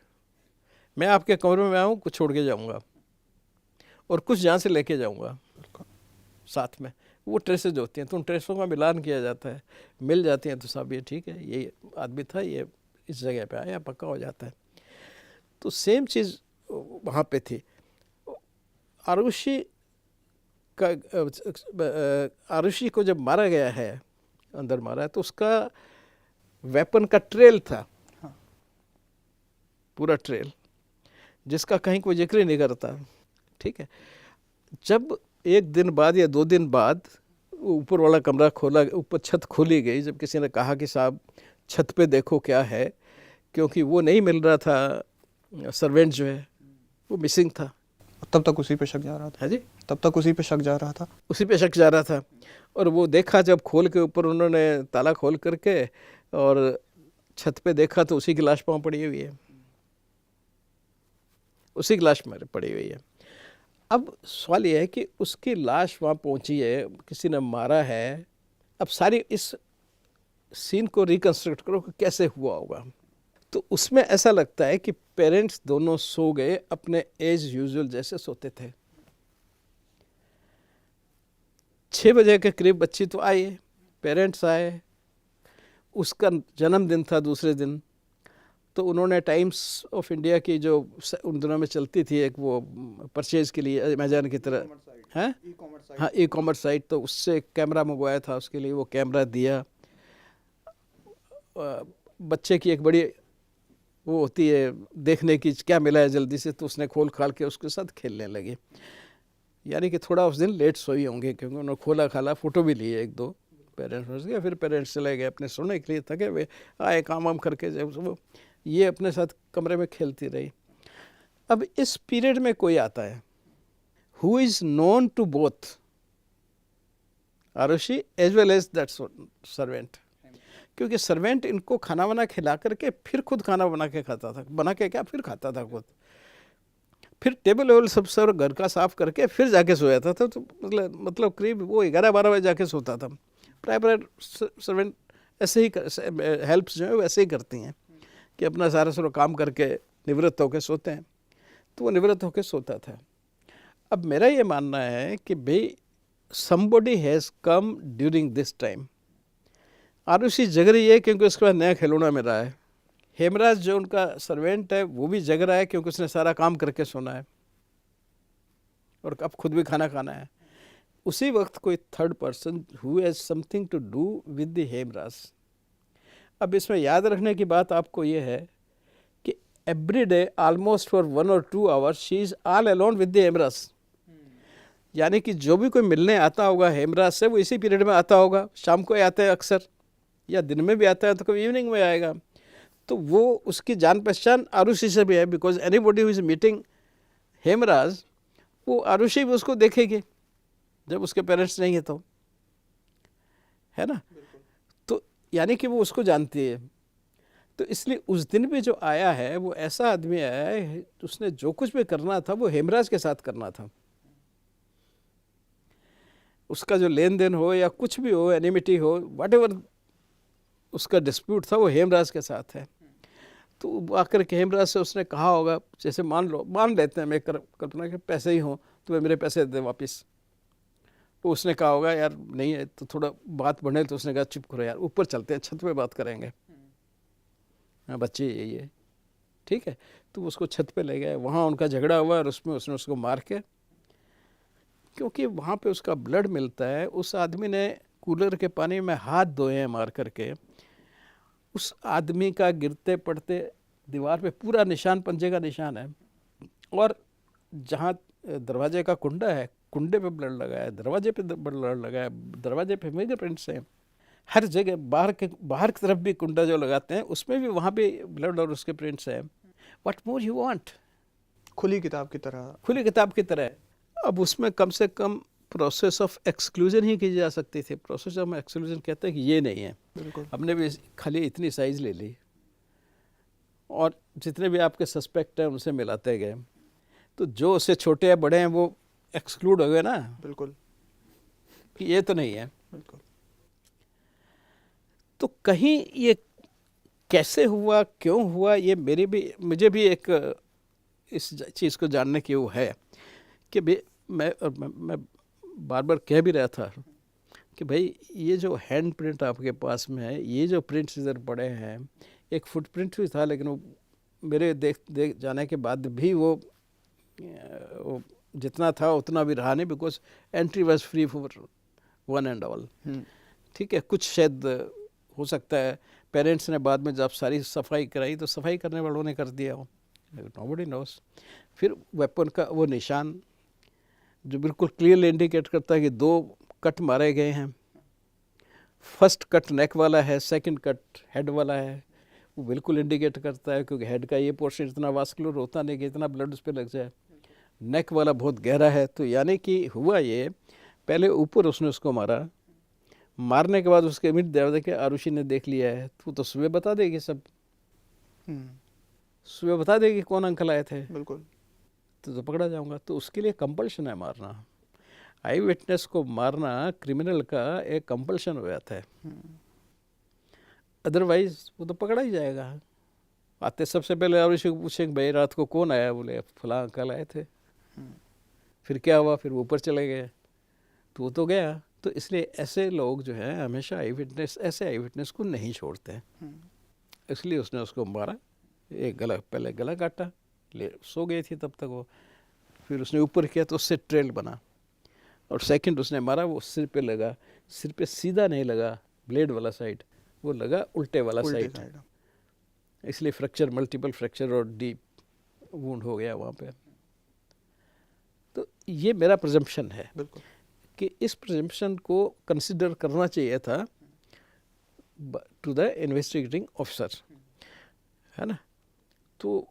Speaker 2: मैं आपके कमरे में आऊँ, कुछ छोड़ के जाऊँगा और कुछ यहाँ से लेके जाऊँगा साथ में, वो ट्रेसेज होती हैं, तो उन ट्रेसों का मिलान किया जाता है, मिल जाती हैं तो सब ये ठीक है, ये आदमी था, ये इस जगह पे आया, पक्का हो जाता है। तो सेम चीज़ वहाँ पे थी। आरुषि का आरुषि को जब मारा गया है, अंदर मारा है, तो उसका वेपन का ट्रेल था, पूरा ट्रेल, जिसका कहीं कोई जिक्र ही नहीं करता, ठीक है। जब एक दिन बाद या 2 दिन बाद ऊपर वाला कमरा खोला, ऊपर छत खोली गई, जब किसी ने कहा कि साहब छत पे देखो क्या है, क्योंकि वो नहीं मिल रहा था, सर्वेंट जो है वो मिसिंग था।
Speaker 1: तब तक उसी पे शक जा रहा था।
Speaker 2: है जी,
Speaker 1: तब तक उसी पे शक जा रहा था।
Speaker 2: उसी पे शक जा रहा था। और वो देखा जब खोल के ऊपर उन्होंने ताला खोल करके और छत पे देखा, तो उसी की लाश वहाँ पड़ी हुई है, उसी की लाश मेरे पड़ी हुई है। अब सवाल ये है कि उसकी लाश वहाँ पहुँची है, किसी ने मारा है। अब सारी इस सीन को रिकंस्ट्रक्ट करो कि कैसे हुआ होगा। तो उसमें ऐसा लगता है कि पेरेंट्स दोनों सो गए, अपने एज यूजुअल जैसे सोते थे। 6 बजे के करीब बच्ची तो आई, पेरेंट्स आए, उसका जन्मदिन था दूसरे दिन, तो उन्होंने टाइम्स ऑफ इंडिया की जो उन दिनों में चलती थी एक वो परचेज के लिए अमेजन की तरह, हैं हाँ ई कॉमर्स साइट, तो उससे कैमरा मंगवाया था उसके लिए, वो कैमरा दिया। बच्चे की एक बड़ी वो होती है देखने की क्या मिला है जल्दी से, तो उसने खोल खाल के उसके साथ खेलने लगी। यानी कि थोड़ा उस दिन लेट सोई होंगे, क्योंकि उन्होंने खोला खाला, फ़ोटो भी लिए 1-2, पेरेंट्स फंस गए। फिर पेरेंट्स चले गए अपने सोने के लिए, थके हुए आए काम वाम करके, जब वो ये अपने साथ कमरे में खेलती रही। अब इस पीरियड में कोई आता है who is known to both Aarushi as well as that servant, क्योंकि सर्वेंट इनको खाना वाना खिला करके फिर खुद खाना बना के खाता था, बना के क्या फिर खाता था खुद, फिर टेबल वेबल सब सर घर का साफ करके फिर जाके सोया था। तो मतलब करीब वो 11-12 बजे जाके सोता था। प्राइवेट सर्वेंट ऐसे ही हेल्प्स जो है वैसे ही करती हैं कि अपना सारा काम करके निवृत्त होकर सोते हैं, तो वो निवृत्त होकर सोता था। अब मेरा ये मानना है कि भाई somebody has come during this time। Arushi जग रही है क्योंकि उसके पास नया खिलौना मिल रहा है। हेमराज जो उनका सर्वेंट है वो भी जग रहा है क्योंकि उसने सारा काम करके सोना है और अब खुद भी खाना खाना है। उसी वक्त कोई third person who has something to do with the Hemraj. अब इसमें याद रखने की बात आपको ये है कि every day almost for 1 or 2 hours she is all alone with the Hemraj. यानी कि जो भी कोई मिलने आता होगा हेमराज से वो इसी पीरियड में आता होगा, शाम को आता है अक्सर, या दिन में भी आता है तो कभी इवनिंग में आएगा। तो वो उसकी जान पहचान आरुषि से भी है, because anybody who is meeting Hemraj वो आरुषि भी उसको देखेगी। जब उसके पेरेंट्स नहीं है तो, है ना। तो यानी कि वो उसको जानती है। तो इसलिए उस दिन भी जो आया है वो ऐसा आदमी आया है, उसने जो कुछ भी करना था वो हेमराज के साथ करना था। उसका जो लेन देन हो या कुछ भी हो, एनिमिटी हो, व्हाटएवर उसका डिस्प्यूट था, वो हेमराज के साथ है। तो आकर के हेमराज से उसने कहा होगा, जैसे मान लेते हैं, मैं कल्पना के पैसे ही हो तो मेरे पैसे दे वापस। तो उसने कहा होगा यार नहीं है तो थोड़ा बात बढ़े, तो उसने कहा चुप करो यार, ऊपर चलते हैं, छत पे बात करेंगे। हाँ बच्चे यही है, ठीक है। तो उसको छत पे ले गए, वहाँ उनका झगड़ा हुआ और उसमें उसने उसको मार के, क्योंकि वहाँ पे उसका ब्लड मिलता है। उस आदमी ने कूलर के पानी में हाथ धोए हैं मार करके। उस आदमी का गिरते पड़ते दीवार पे पूरा निशान, पंजे का निशान है। और जहाँ दरवाजे का कुंडा है, कुंडे पे ब्लड लगा है, दरवाजे पे ब्लड लगा है, दरवाजे पे फिंगरप्रिंट्स हैं, हर जगह। बाहर की तरफ भी कुंडा जो लगाते हैं उसमें भी वहाँ पे ब्लड और उसके प्रिंट्स हैं। What more you want?
Speaker 1: खुली किताब की तरह।
Speaker 2: खुली किताब की तरह। अब उसमें कम से कम प्रोसेस ऑफ एक्सक्लूजन ही की जा सकती थी। प्रोसेस ऑफ एक्सक्लूजन कहते हैं कि ये नहीं है,
Speaker 1: बिल्कुल।
Speaker 2: हमने भी खाली इतनी साइज ले ली और जितने भी आपके सस्पेक्ट हैं उनसे मिलाते गए, तो जो उससे छोटे या बड़े हैं वो एक्सक्लूड हो गए ना,
Speaker 1: बिल्कुल
Speaker 2: कि ये तो नहीं है।
Speaker 1: बिल्कुल।
Speaker 2: तो कहीं ये कैसे हुआ, क्यों हुआ, ये मुझे भी एक इस चीज़ को जानने की वो है कि भाई मैं बार बार कह भी रहा था कि भाई ये जो हैंड प्रिंट आपके पास में है, ये जो प्रिंट्स इधर पड़े हैं, एक फुटप्रिंट भी था लेकिन वो मेरे देख जाने के बाद भी वो जितना था उतना भी रहा नहीं, because entry was free for one and all. ठीक है, कुछ शायद हो सकता है पेरेंट्स ने बाद में जब सारी सफाई कराई तो सफाई करने वालों ने कर दिया हो, नोबडी नोस। फिर वेपन का वो निशान जो बिल्कुल क्लियरली इंडिकेट करता है कि 2 कट मारे गए हैं। फर्स्ट कट नेक वाला है, सेकंड कट हेड वाला है, वो बिल्कुल इंडिकेट करता है, क्योंकि हेड का ये पोर्शन इतना वास्कुलर होता नहीं कि इतना ब्लड उस पर लग जाए। नेक वाला बहुत गहरा है। तो यानी कि हुआ ये, पहले ऊपर उसने उसको मारा, मारने के बाद उसके इमीडिएट दरवाजे के आरुषि ने देख लिया है, तो सुबह बता देगी सब, सुबह बता देगी कौन अंकल आए थे,
Speaker 1: बिल्कुल।
Speaker 2: तो पकड़ा जाऊंगा। तो उसके लिए कंपल्शन है मारना। आई विटनेस को मारना क्रिमिनल का एक कंपल्शन हो जाता है, अदरवाइज वो तो पकड़ा ही जाएगा। आते सबसे पहले आरुषि को पूछे भाई रात को कौन आया, बोले फला अंकल आए थे। फिर क्या हुआ, फिर वो ऊपर चले गए, तो वो तो गया। तो इसलिए ऐसे लोग जो हैं हमेशा ऐसे आई विटनेस को नहीं छोड़ते हैं। इसलिए उसने उसको मारा, एक पहले गला काटा, सो गई थी तब तक वो, फिर उसने ऊपर किया तो उससे ट्रेल बना, और सेकंड उसने मारा वो सिर पे लगा, सिर पे सीधा नहीं लगा ब्लेड वाला साइड, वो लगा उल्टे वाला साइड, इसलिए फ्रैक्चर, मल्टीपल फ्रैक्चर और डीप वुंड हो गया वहाँ पे। तो ये मेरा प्रिजम्पशन है कि इस प्रिजम्पशन को कंसिडर करना चाहिए था टू द इन्वेस्टिगेटिंग ऑफिसर, है ना। तो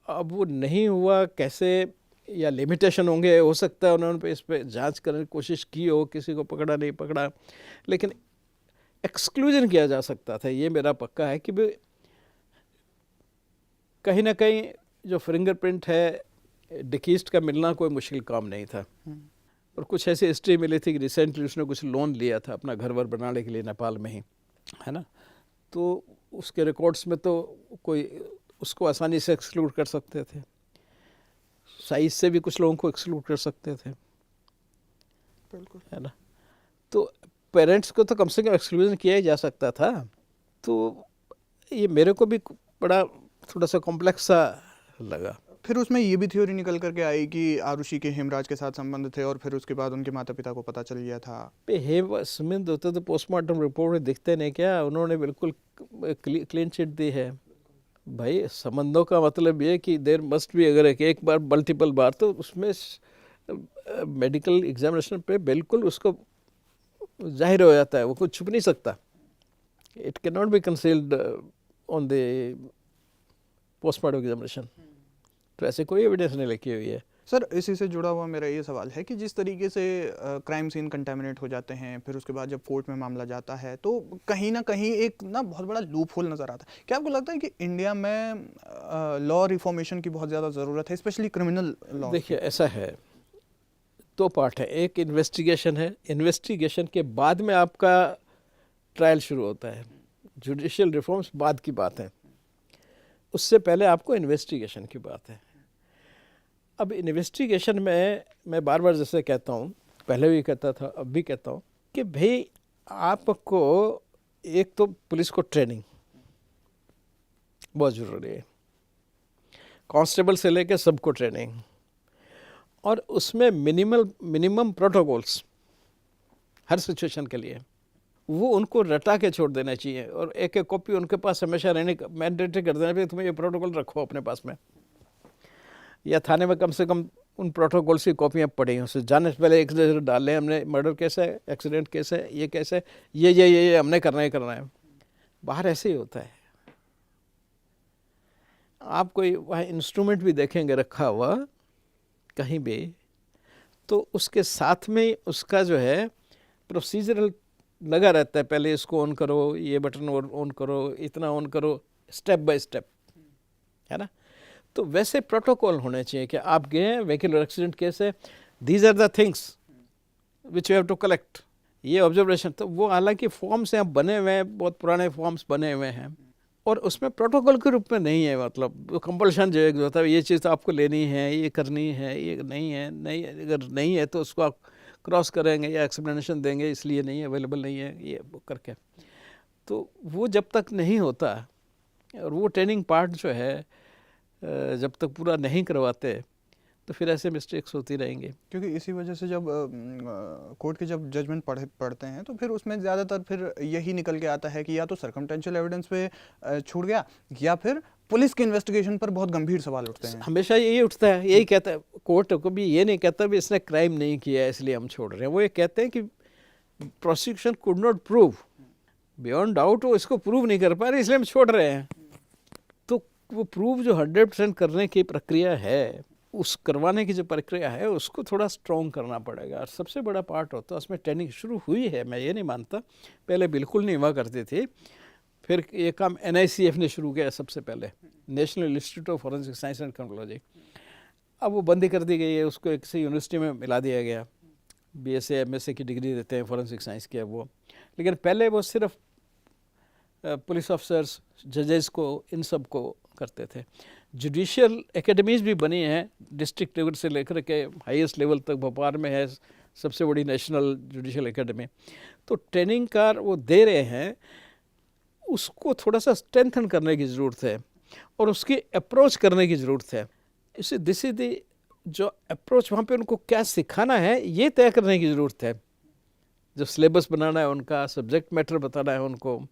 Speaker 2: अब वो नहीं हुआ कैसे, या लिमिटेशन होंगे, हो सकता है उन्होंने पे इस पे जांच करने की कोशिश की हो, किसी को पकड़ा नहीं पकड़ा, लेकिन एक्सक्लूजन किया जा सकता था। ये मेरा पक्का है कि कहीं ना कहीं जो फिंगरप्रिंट है डिकीस्ट का मिलना कोई मुश्किल काम नहीं था। और कुछ ऐसी हिस्ट्री मिली थी कि रिसेंटली उसने कुछ लोन लिया था अपना घर वर बनाने के लिए नेपाल में ही, है ना। तो उसके रिकॉर्ड्स में तो कोई उसको आसानी से एक्सक्लूड कर सकते थे, साइज से भी कुछ लोगों को एक्सक्लूड कर सकते थे,
Speaker 1: बिल्कुल,
Speaker 2: है ना। तो पेरेंट्स को तो कम से कम एक्सक्लूजन किया ही जा सकता था। तो ये मेरे को भी बड़ा थोड़ा सा कॉम्प्लेक्स सा लगा।
Speaker 1: फिर उसमें ये भी थ्योरी निकल करके आई कि आरुषि के हेमराज के साथ संबंध थे, और फिर उसके बाद उनके माता पिता को पता चल गया था।
Speaker 2: संबंध होते तो पोस्टमार्टम रिपोर्ट में दिखते नहीं क्या, उन्होंने बिल्कुल क्लीन चिट दी है। भाई संबंधों का मतलब ये कि देर मस्ट भी, अगर एक बार मल्टीपल बार, तो उसमें मेडिकल एग्जामिनेशन पे बिल्कुल उसको जाहिर हो जाता है, वो कुछ छुप नहीं सकता। It can not be concealed on the postmortem examination. तो ऐसे कोई एविडेंस नहीं लिखी हुई है।
Speaker 1: सर इसी से जुड़ा हुआ मेरा ये सवाल है कि जिस तरीके से क्राइम सीन कंटेमिनेट हो जाते हैं, फिर उसके बाद जब कोर्ट में मामला जाता है तो कहीं ना कहीं एक ना बहुत बड़ा लूप होल नज़र आता है। क्या आपको लगता है कि इंडिया में लॉ रिफॉर्मेशन की बहुत ज़्यादा ज़रूरत है, स्पेशली क्रिमिनल लॉ?
Speaker 2: देखिए ऐसा है, दो पार्ट है, एक इन्वेस्टिगेशन है, इन्वेस्टिगेशन के बाद में आपका ट्रायल शुरू होता है, जुडिशियल रिफॉर्म्स बाद की बात है, उससे पहले आपको इन्वेस्टिगेशन की बात है। अब इन्वेस्टिगेशन में मैं बार बार जैसे कहता हूँ, पहले भी कहता था अब भी कहता हूँ कि भाई आपको एक तो पुलिस को ट्रेनिंग बहुत ज़रूरी है, कांस्टेबल से लेकर सबको ट्रेनिंग, और उसमें मिनिमम प्रोटोकॉल्स हर सिचुएशन के लिए वो उनको रटा के छोड़ देना चाहिए, और एक एक कॉपी उनके पास हमेशा रहने का मैंडेटरी कर देना चाहिए। तुम्हें ये प्रोटोकॉल रखो अपने पास में, या थाने में कम से कम उन प्रोटोकॉल्स की कॉपियाँ पड़ी, उससे जाने से पहले एक नज़र डाल लें, हमने मर्डर केस है, एक्सीडेंट केस है, ये कैसे, ये हमने करना ही करना है। बाहर ऐसे ही होता है, आप कोई वहाँ इंस्ट्रूमेंट भी देखेंगे रखा हुआ कहीं भी, तो उसके साथ में उसका जो है प्रोसीजरल लगा रहता है, पहले इसको ऑन करो, ये बटन ऑन करो, इतना ऑन करो, स्टेप बाय स्टेप, है ना। तो वैसे प्रोटोकॉल होने चाहिए कि आप गए व्हीकल एक्सीडेंट केस है, these are the things which you have to collect, ये ऑब्जर्वेशन। तो वो हालांकि फॉर्म्स हैं बने हुए हैं, बहुत पुराने फॉर्म्स बने हुए हैं, और उसमें प्रोटोकॉल के रूप में नहीं है, मतलब कंपल्शन जो होता है ये चीज़ तो आपको लेनी है, ये करनी है, ये नहीं है, नहीं अगर नहीं है तो उसको आप क्रॉस करेंगे या एक्सप्लेनेशन देंगे इसलिए नहीं है, अवेलेबल नहीं है, ये करके। तो वो जब तक नहीं होता, और वो ट्रेनिंग पार्ट जो है जब तक पूरा नहीं करवाते तो फिर ऐसे मिस्टेक्स होती रहेंगी।
Speaker 1: क्योंकि इसी वजह से जब कोर्ट के जब जजमेंट पढ़ते हैं तो फिर उसमें ज़्यादातर फिर यही निकल के आता है कि या तो सर्कमटेंशियल एविडेंस पे छूट गया, या फिर पुलिस के इन्वेस्टिगेशन पर बहुत गंभीर सवाल उठते हैं।
Speaker 2: हमेशा यही उठता है, यही कहता है कोर्ट को भी, ये नहीं कहता भी इसने क्राइम नहीं किया इसलिए हम छोड़ रहे हैं, वो ये कहते हैं कि prosecution could not prove, beyond doubt वो इसको प्रूव नहीं कर पा रहे इसलिए हम छोड़ रहे हैं। तो वो प्रूव जो 100% करने की प्रक्रिया है, उस करवाने की जो प्रक्रिया है उसको थोड़ा स्ट्रॉन्ग करना पड़ेगा, और सबसे बड़ा पार्ट होता है उसमें ट्रेनिंग शुरू हुई है, मैं ये नहीं मानता, पहले बिल्कुल नहीं हुआ करती थी, फिर ये काम NICF ने शुरू किया सबसे पहले, national institute of forensic science and criminology. अब वो बंदी कर दी गई है, उसको किसी यूनिवर्सिटी में मिला दिया गया, BSc MSc की डिग्री देते हैं फॉरेंसिक साइंस की वो, लेकिन पहले वो सिर्फ पुलिस ऑफिसर्स, जजेस को, इन सब को करते थे। जुडिशियल एकेडमीज़ भी बनी हैं, डिस्ट्रिक्ट लेवल से लेकर के हाईएस्ट लेवल तक भोपाल में है सबसे बड़ी नेशनल जुडिशियल एकेडमी। तो ट्रेनिंग का वो दे रहे हैं, उसको थोड़ा सा स्ट्रेंथन करने की ज़रूरत है, और उसकी अप्रोच करने की ज़रूरत है। इसे दिस इज द जो अप्रोच, वहाँ पे उनको क्या सिखाना है ये तय करने की ज़रूरत है। जो सिलेबस बनाना है उनका, सब्जेक्ट मैटर बताना है उनको।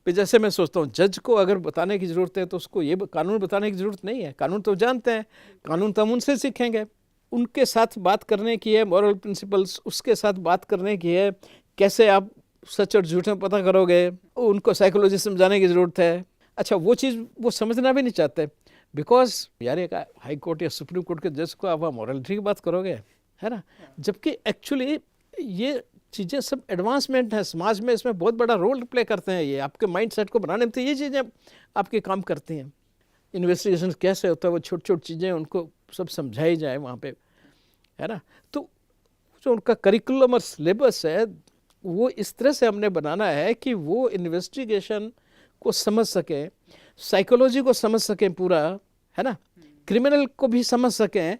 Speaker 2: फिर जैसे मैं सोचता हूँ जज को अगर बताने की ज़रूरत है तो उसको ये कानून बताने की ज़रूरत नहीं है, कानून तो जानते हैं, कानून तो हम उनसे सीखेंगे। उनके साथ बात करने की है, मॉरल प्रिंसिपल्स उसके साथ बात करने की है, कैसे आप सच और झूठ में पता करोगे, उनको साइकोलॉजी समझाने की ज़रूरत है। अच्छा वो चीज़ वो समझना भी नहीं चाहते, बिकॉज यार एक हाई कोर्ट या सुप्रीम कोर्ट के जज को आप मॉरलिटी की बात करोगे, है ना, जबकि एक्चुअली ये चीज़ें सब एडवांसमेंट है समाज में, इसमें बहुत बड़ा रोल प्ले करते हैं, ये आपके माइंड सेट को बनाने में तो ये चीज़ें आपके काम करती हैं। इन्वेस्टिगेशन कैसे होता है, वो छोटी छोटी चीज़ें उनको सब समझाई जाए वहाँ पे, है ना। तो जो उनका करिकुलम और सिलेबस है वो इस तरह से हमने बनाना है कि वो इन्वेस्टिगेशन को समझ सकें, साइकोलॉजी को समझ सकें पूरा, है ना, क्रिमिनल को भी समझ सकें,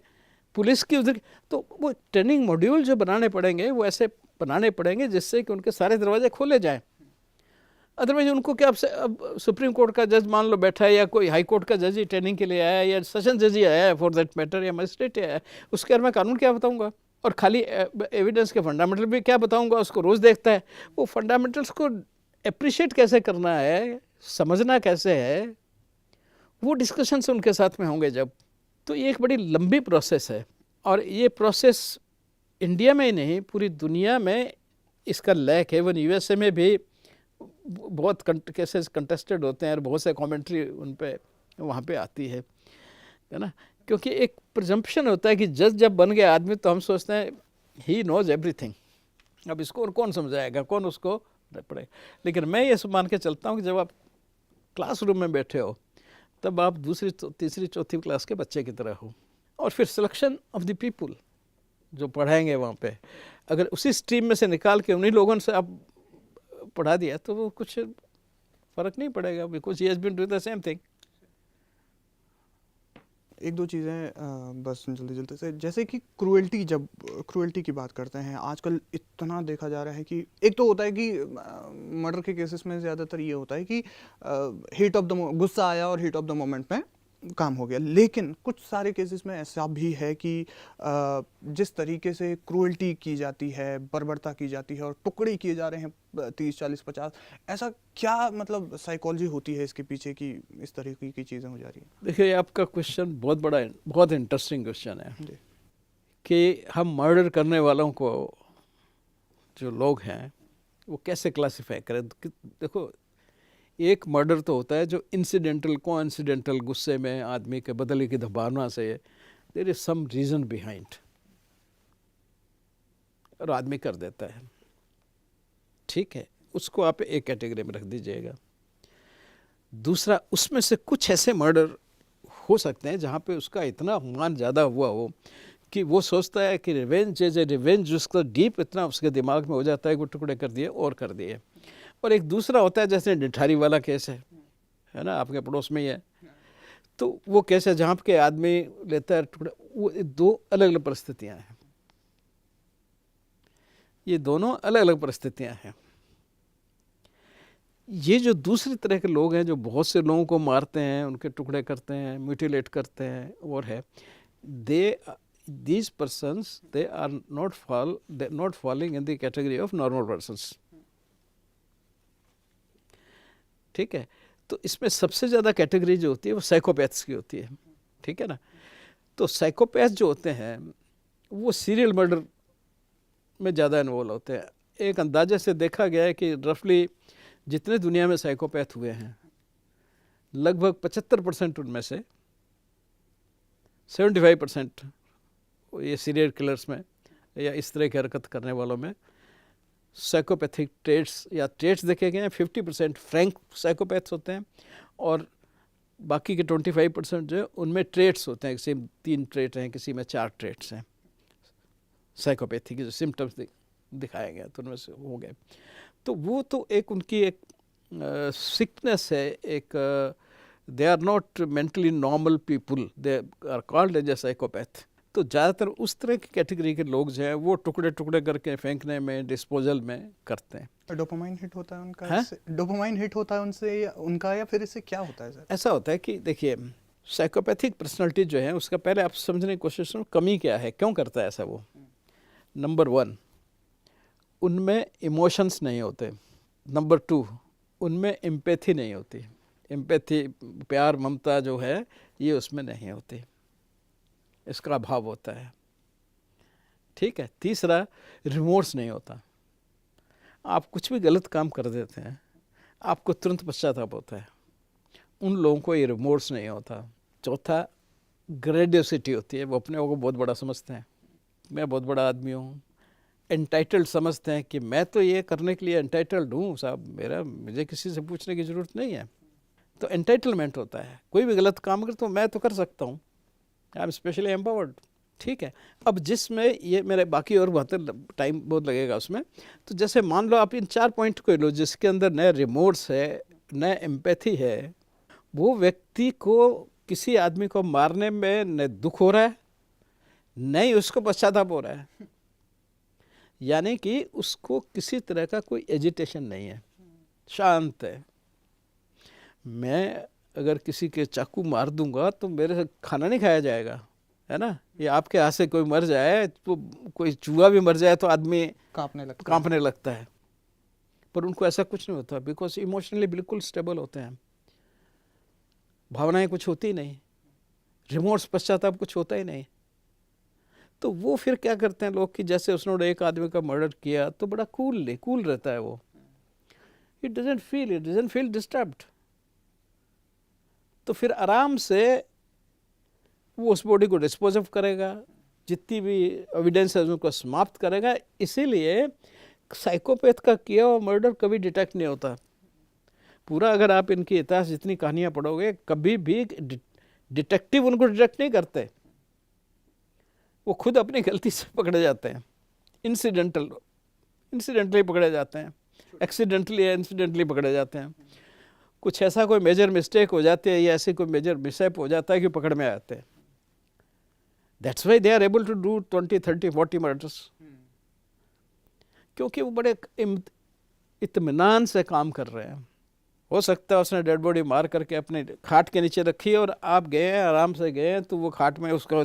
Speaker 2: पुलिस की उधर। तो वो ट्रेनिंग मॉड्यूल जो बनाने पड़ेंगे वो ऐसे बनाने पड़ेंगे जिससे कि उनके सारे दरवाजे खोले जाएं। अदरवाइज उनको क्या, अब सुप्रीम कोर्ट का जज मान लो बैठा है, या कोई हाई कोर्ट का जज ही ट्रेनिंग के लिए आया है, या सेशन जज ही आया है फॉर दैट मैटर, या मजिस्ट्रेट आया है, उसके बारे में कानून क्या बताऊंगा, और खाली एविडेंस के फंडामेंटल भी क्या बताऊंगा, उसको रोज़ देखता है। वो फंडामेंटल्स को अप्रिशिएट कैसे करना है, समझना कैसे है, वो डिस्कशंस उनके साथ में होंगे जब। तो ये एक बड़ी लंबी प्रोसेस है, और ये प्रोसेस इंडिया में ही नहीं पूरी दुनिया में इसका लैक है। इवन USA में भी बहुत केसेस कंटेस्टेड होते हैं, और बहुत से कमेंट्री उन पे वहाँ पे आती है ना, क्योंकि एक प्रिजम्पशन होता है कि जज जब बन गया आदमी तो हम सोचते हैं ही नोज एवरीथिंग, अब इसको और कौन समझाएगा, कौन उसको पढ़ेगा। लेकिन मैं ये मान के चलता हूँ कि जब आप क्लासरूम में बैठे हो तब आप दूसरी तीसरी चौथी क्लास के बच्चे की तरह हो, और फिर सिलेक्शन ऑफ द पीपुल जो पढ़ाएंगे वहाँ पे अगर उसी स्ट्रीम में से निकाल के उन्हीं लोगों से आप पढ़ा दिया तो वो कुछ फ़र्क नहीं पड़ेगा, because he has been doing the same thing.
Speaker 1: एक दो चीज़ें बस जल्दी जल्दी से, जैसे कि क्रूएल्टी, जब क्रूएल्टी की बात करते हैं आजकल इतना देखा जा रहा है कि एक तो होता है कि मर्डर के केसेस में ज़्यादातर ये होता है कि हीट ऑफ द गुस्सा आया और हीट ऑफ द मोमेंट में काम हो गया, लेकिन कुछ सारे केसेस में ऐसा भी है कि जिस तरीके से क्रूएल्टी की जाती है, बर्बरता की जाती है और टुकड़े किए जा रहे हैं 30 40 50, ऐसा क्या मतलब साइकोलॉजी होती है इसके पीछे कि इस तरीके की चीज़ें हो जा रही हैं?
Speaker 2: देखिए आपका क्वेश्चन बहुत बड़ा, बहुत इंटरेस्टिंग क्वेश्चन है
Speaker 1: जी।
Speaker 2: कि हम मर्डर करने वालों को जो लोग हैं वो कैसे क्लासिफाई करें। देखो एक मर्डर तो होता है जो इंसिडेंटल कोइंसिडेंटल गुस्से में आदमी के बदले की भावना से there is some reason behind और आदमी कर देता है, ठीक है, उसको आप एक कैटेगरी में रख दीजिएगा। दूसरा, उसमें से कुछ ऐसे मर्डर हो सकते हैं जहाँ पे उसका इतना अपमान ज़्यादा हुआ हो कि वो सोचता है कि रिवेंज इज ए रिवेंज, उसका डीप इतना उसके दिमाग में हो जाता है कि वो टुकड़े कर दिए और कर दिए। और एक दूसरा होता है जैसे निठारी वाला केस है ना, आपके पड़ोस में ही है, तो वो केस है जहाँ पे आदमी लेता है टुकड़े। वो दो अलग अलग परिस्थितियाँ हैं, ये दोनों अलग अलग परिस्थितियाँ हैं। ये जो दूसरी तरह के लोग हैं जो बहुत से लोगों को मारते हैं, उनके टुकड़े करते हैं, म्यूटिलेट करते हैं, और है these persons they are not falling in the category of normal persons, ठीक है। तो इसमें सबसे ज़्यादा कैटेगरी जो होती है वो साइकोपैथ्स की होती है, ठीक है ना। तो साइकोपैथ जो होते हैं वो सीरियल मर्डर में ज़्यादा इन्वॉल्व होते हैं। एक अंदाजे से देखा गया है कि रफली जितने दुनिया में साइकोपैथ हुए हैं लगभग 75% उनमें से 75% ये सीरियल किलर्स में या इस तरह की हरकत करने वालों में साइकोपैथिक ट्रेट्स या ट्रेट्स देखे गए हैं। 50% फ्रैंक साइकोपैथ्स होते हैं और बाकी के 25% जो है उनमें ट्रेट्स होते हैं, किसी में 3 ट्रेट हैं, किसी में 4 ट्रेट्स हैं साइकोपैथी के जो सिम्टम्स दिखाए गए तो उनमें से हो गए। तो वो तो एक उनकी एक सिकनेस है, एक they are not mentally normal people, they are called as a psychopath. तो ज़्यादातर उस तरह की कैटेगरी के लोग जो हैं वो टुकड़े टुकड़े करके फेंकने में, डिस्पोजल में करते हैं।
Speaker 1: डोपामाइन हिट होता है उनका, डोपामाइन हिट होता है उनसे उनका, या फिर इससे क्या होता है सर?
Speaker 2: ऐसा होता है कि देखिए साइकोपैथिक पर्सनालिटी जो है उसका पहले आप समझने की कोशिश करो कमी क्या है, क्यों करता है ऐसा वो। नंबर 1, उनमें इमोशंस नहीं होते। नंबर 2, उनमें एम्पैथी नहीं होती। एम्पैथी, प्यार, ममता जो है ये उसमें नहीं होती, इसका अभाव होता है, ठीक है। तीसरा, रिमोर्स नहीं होता। आप कुछ भी गलत काम कर देते हैं आपको तुरंत पश्चाताप होता है, उन लोगों को ये रिमोर्स नहीं होता। चौथा, ग्रेडियोसिटी होती है, वो अपने को बहुत बड़ा समझते हैं, मैं बहुत बड़ा आदमी हूँ। एंटाइटल्ड समझते हैं कि मैं तो ये करने के लिए एंटाइटल्ड हूँ साहब, मुझे किसी से पूछने की ज़रूरत नहीं है। तो एंटाइटलमेंट होता है, कोई भी गलत काम करे तो मैं तो कर सकता हूँ, आई एम स्पेशली एम्पावर्ड, ठीक है। अब जिसमें ये मेरे बाकी और बहुत टाइम बहुत लगेगा उसमें, तो जैसे मान लो आप इन 4 पॉइंट को लो, जिसके अंदर न रिमोर्स है न एम्पैथी है, वो व्यक्ति को किसी आदमी को मारने में न दुख हो रहा है न ही उसको पश्चाताप हो रहा है, यानी कि उसको किसी तरह का कोई एजिटेशन नहीं है, शांत है। मैं अगर किसी के चाकू मार दूंगा तो मेरे से खाना नहीं खाया जाएगा, है ना। ये आपके हाथ से कोई मर जाए तो, कोई चूहा भी मर जाए तो आदमी कांपने लगता है, पर उनको ऐसा कुछ नहीं होता, बिकॉज इमोशनली बिल्कुल स्टेबल होते हैं, भावनाएं कुछ होती नहीं, रिमोर्स पश्चाताप कुछ होता ही नहीं। तो वो फिर क्या करते हैं लोग कि जैसे उसने एक आदमी का मर्डर किया तो बड़ा कूल रहता है वो, इट डजंट फील डिस्टर्ब्ड। तो फिर आराम से वो उस बॉडी को डिस्पोज ऑफ करेगा, जितनी भी एविडेंस है उनको समाप्त करेगा। इसीलिए साइकोपैथ का किया हुआ मर्डर कभी डिटेक्ट नहीं होता। पूरा अगर आप इनकी इतिहास जितनी कहानियाँ पढ़ोगे, कभी भी डिटेक्टिव उनको डिटेक्ट नहीं करते, वो खुद अपनी गलती से पकड़े जाते हैं। इंसिडेंटली पकड़े जाते हैं, एक्सीडेंटली या इंसिडेंटली पकड़े जाते हैं। कुछ ऐसा कोई मेजर मिस्टेक हो जाती है या ऐसी कोई मेजर मिसहैप हो जाता है कि पकड़ में आते हैं। That's why they are able to do 20, 30, 40 murders, क्योंकि वो बड़े इत्मीनान से काम कर रहे हैं। हो सकता है उसने डेड बॉडी मार करके अपने खाट के नीचे रखी है और आप गए हैं, आराम से गए हैं, तो वो खाट में उसको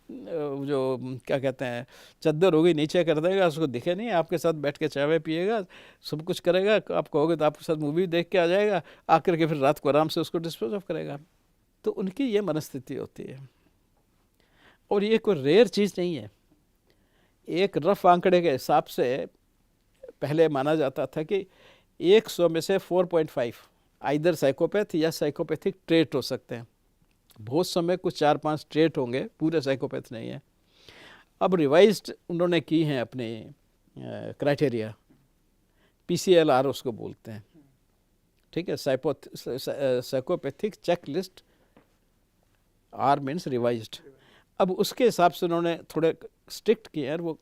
Speaker 2: जो क्या कहते हैं चद्दर होगी नीचे कर देगा, उसको दिखे नहीं, आपके साथ बैठ के चाय वाय पिएगा, सब कुछ करेगा, आप कहोगे तो आपके साथ मूवी देख के आ जाएगा, आकर के फिर रात को आराम से उसको डिस्पोज ऑफ करेगा। तो उनकी ये मनस्थिति होती है। और ये कोई रेयर चीज़ नहीं है। एक रफ आंकड़े के हिसाब से पहले माना जाता था कि 100 में से 4.5 आइदर साइकोपैथ या साइकोपैथिक ट्रेट हो सकते हैं। बहुत समय कुछ 4-5 ट्रेट होंगे, पूरे साइकोपैथ नहीं है। अब रिवाइज्ड उन्होंने की हैं अपने क्राइटेरिया, PCLR उसको बोलते हैं, ठीक है, psychopathic checklist, R means revised. अब उसके हिसाब से उन्होंने थोड़े स्ट्रिक्ट किए हैं। वो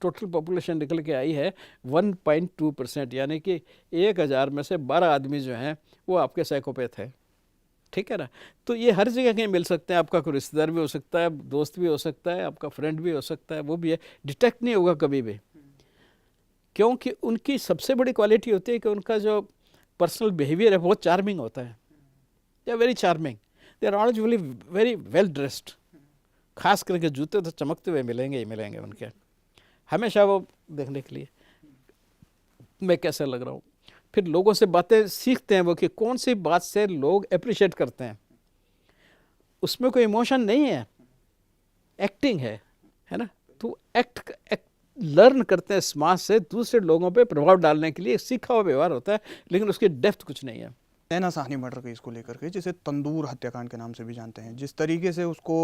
Speaker 2: टोटल पॉपुलेशन निकल के आई है 1.2%, यानी कि 1000 में से 12 आदमी जो हैं वो आपके साइकोपैथ है, ठीक है ना। तो ये हर जगह कहीं मिल सकते हैं। आपका कोई रिश्तेदार भी हो सकता है, दोस्त भी हो सकता है, आपका फ्रेंड भी हो सकता है, वो भी है। डिटेक्ट नहीं होगा कभी भी, क्योंकि उनकी सबसे बड़ी क्वालिटी होती है कि उनका जो पर्सनल बिहेवियर है बहुत चार्मिंग होता है। They are very charming, they are always very well dressed. खास करके जूते तो चमकते हुए मिलेंगे ही मिलेंगे उनके, हमेशा वो देखने के लिए मैं कैसा लग रहा हूँ। फिर लोगों से बातें सीखते हैं वो कि कौन सी बात से लोग अप्रिशिएट करते हैं। उसमें कोई इमोशन नहीं है, एक्टिंग है ना। तो एक्ट लर्न करते हैं समाज से, दूसरे लोगों पे प्रभाव डालने के लिए सीखा हुआ व्यवहार होता है, लेकिन उसकी डेप्थ कुछ नहीं है।
Speaker 1: नैना साहनी मर्डर केस को लेकर के, जिसे तंदूर हत्याकांड के नाम से भी जानते हैं, जिस तरीके से उसको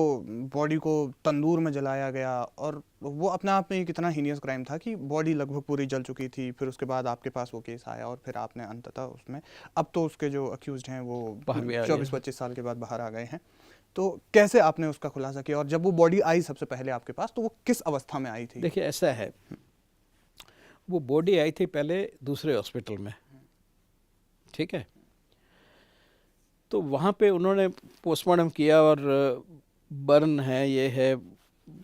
Speaker 1: बॉडी को तंदूर में जलाया गया, और वो अपने आप में एक इतना हीनियस क्राइम था कि बॉडी लगभग पूरी जल चुकी थी। फिर उसके बाद आपके पास वो केस आया और फिर आपने अंततः उसमें, अब तो उसके जो अक्यूज्ड हैं वो 24-25 साल के बाद बाहर आ गए हैं। तो कैसे आपने उसका खुलासा किया, और जब वो बॉडी आई सबसे पहले आपके पास, तो वो किस अवस्था में आई थी?
Speaker 2: देखिए ऐसा है, वो बॉडी आई थी पहले दूसरे हॉस्पिटल में, ठीक है। तो वहाँ पे उन्होंने पोस्टमार्टम किया और बर्न है ये है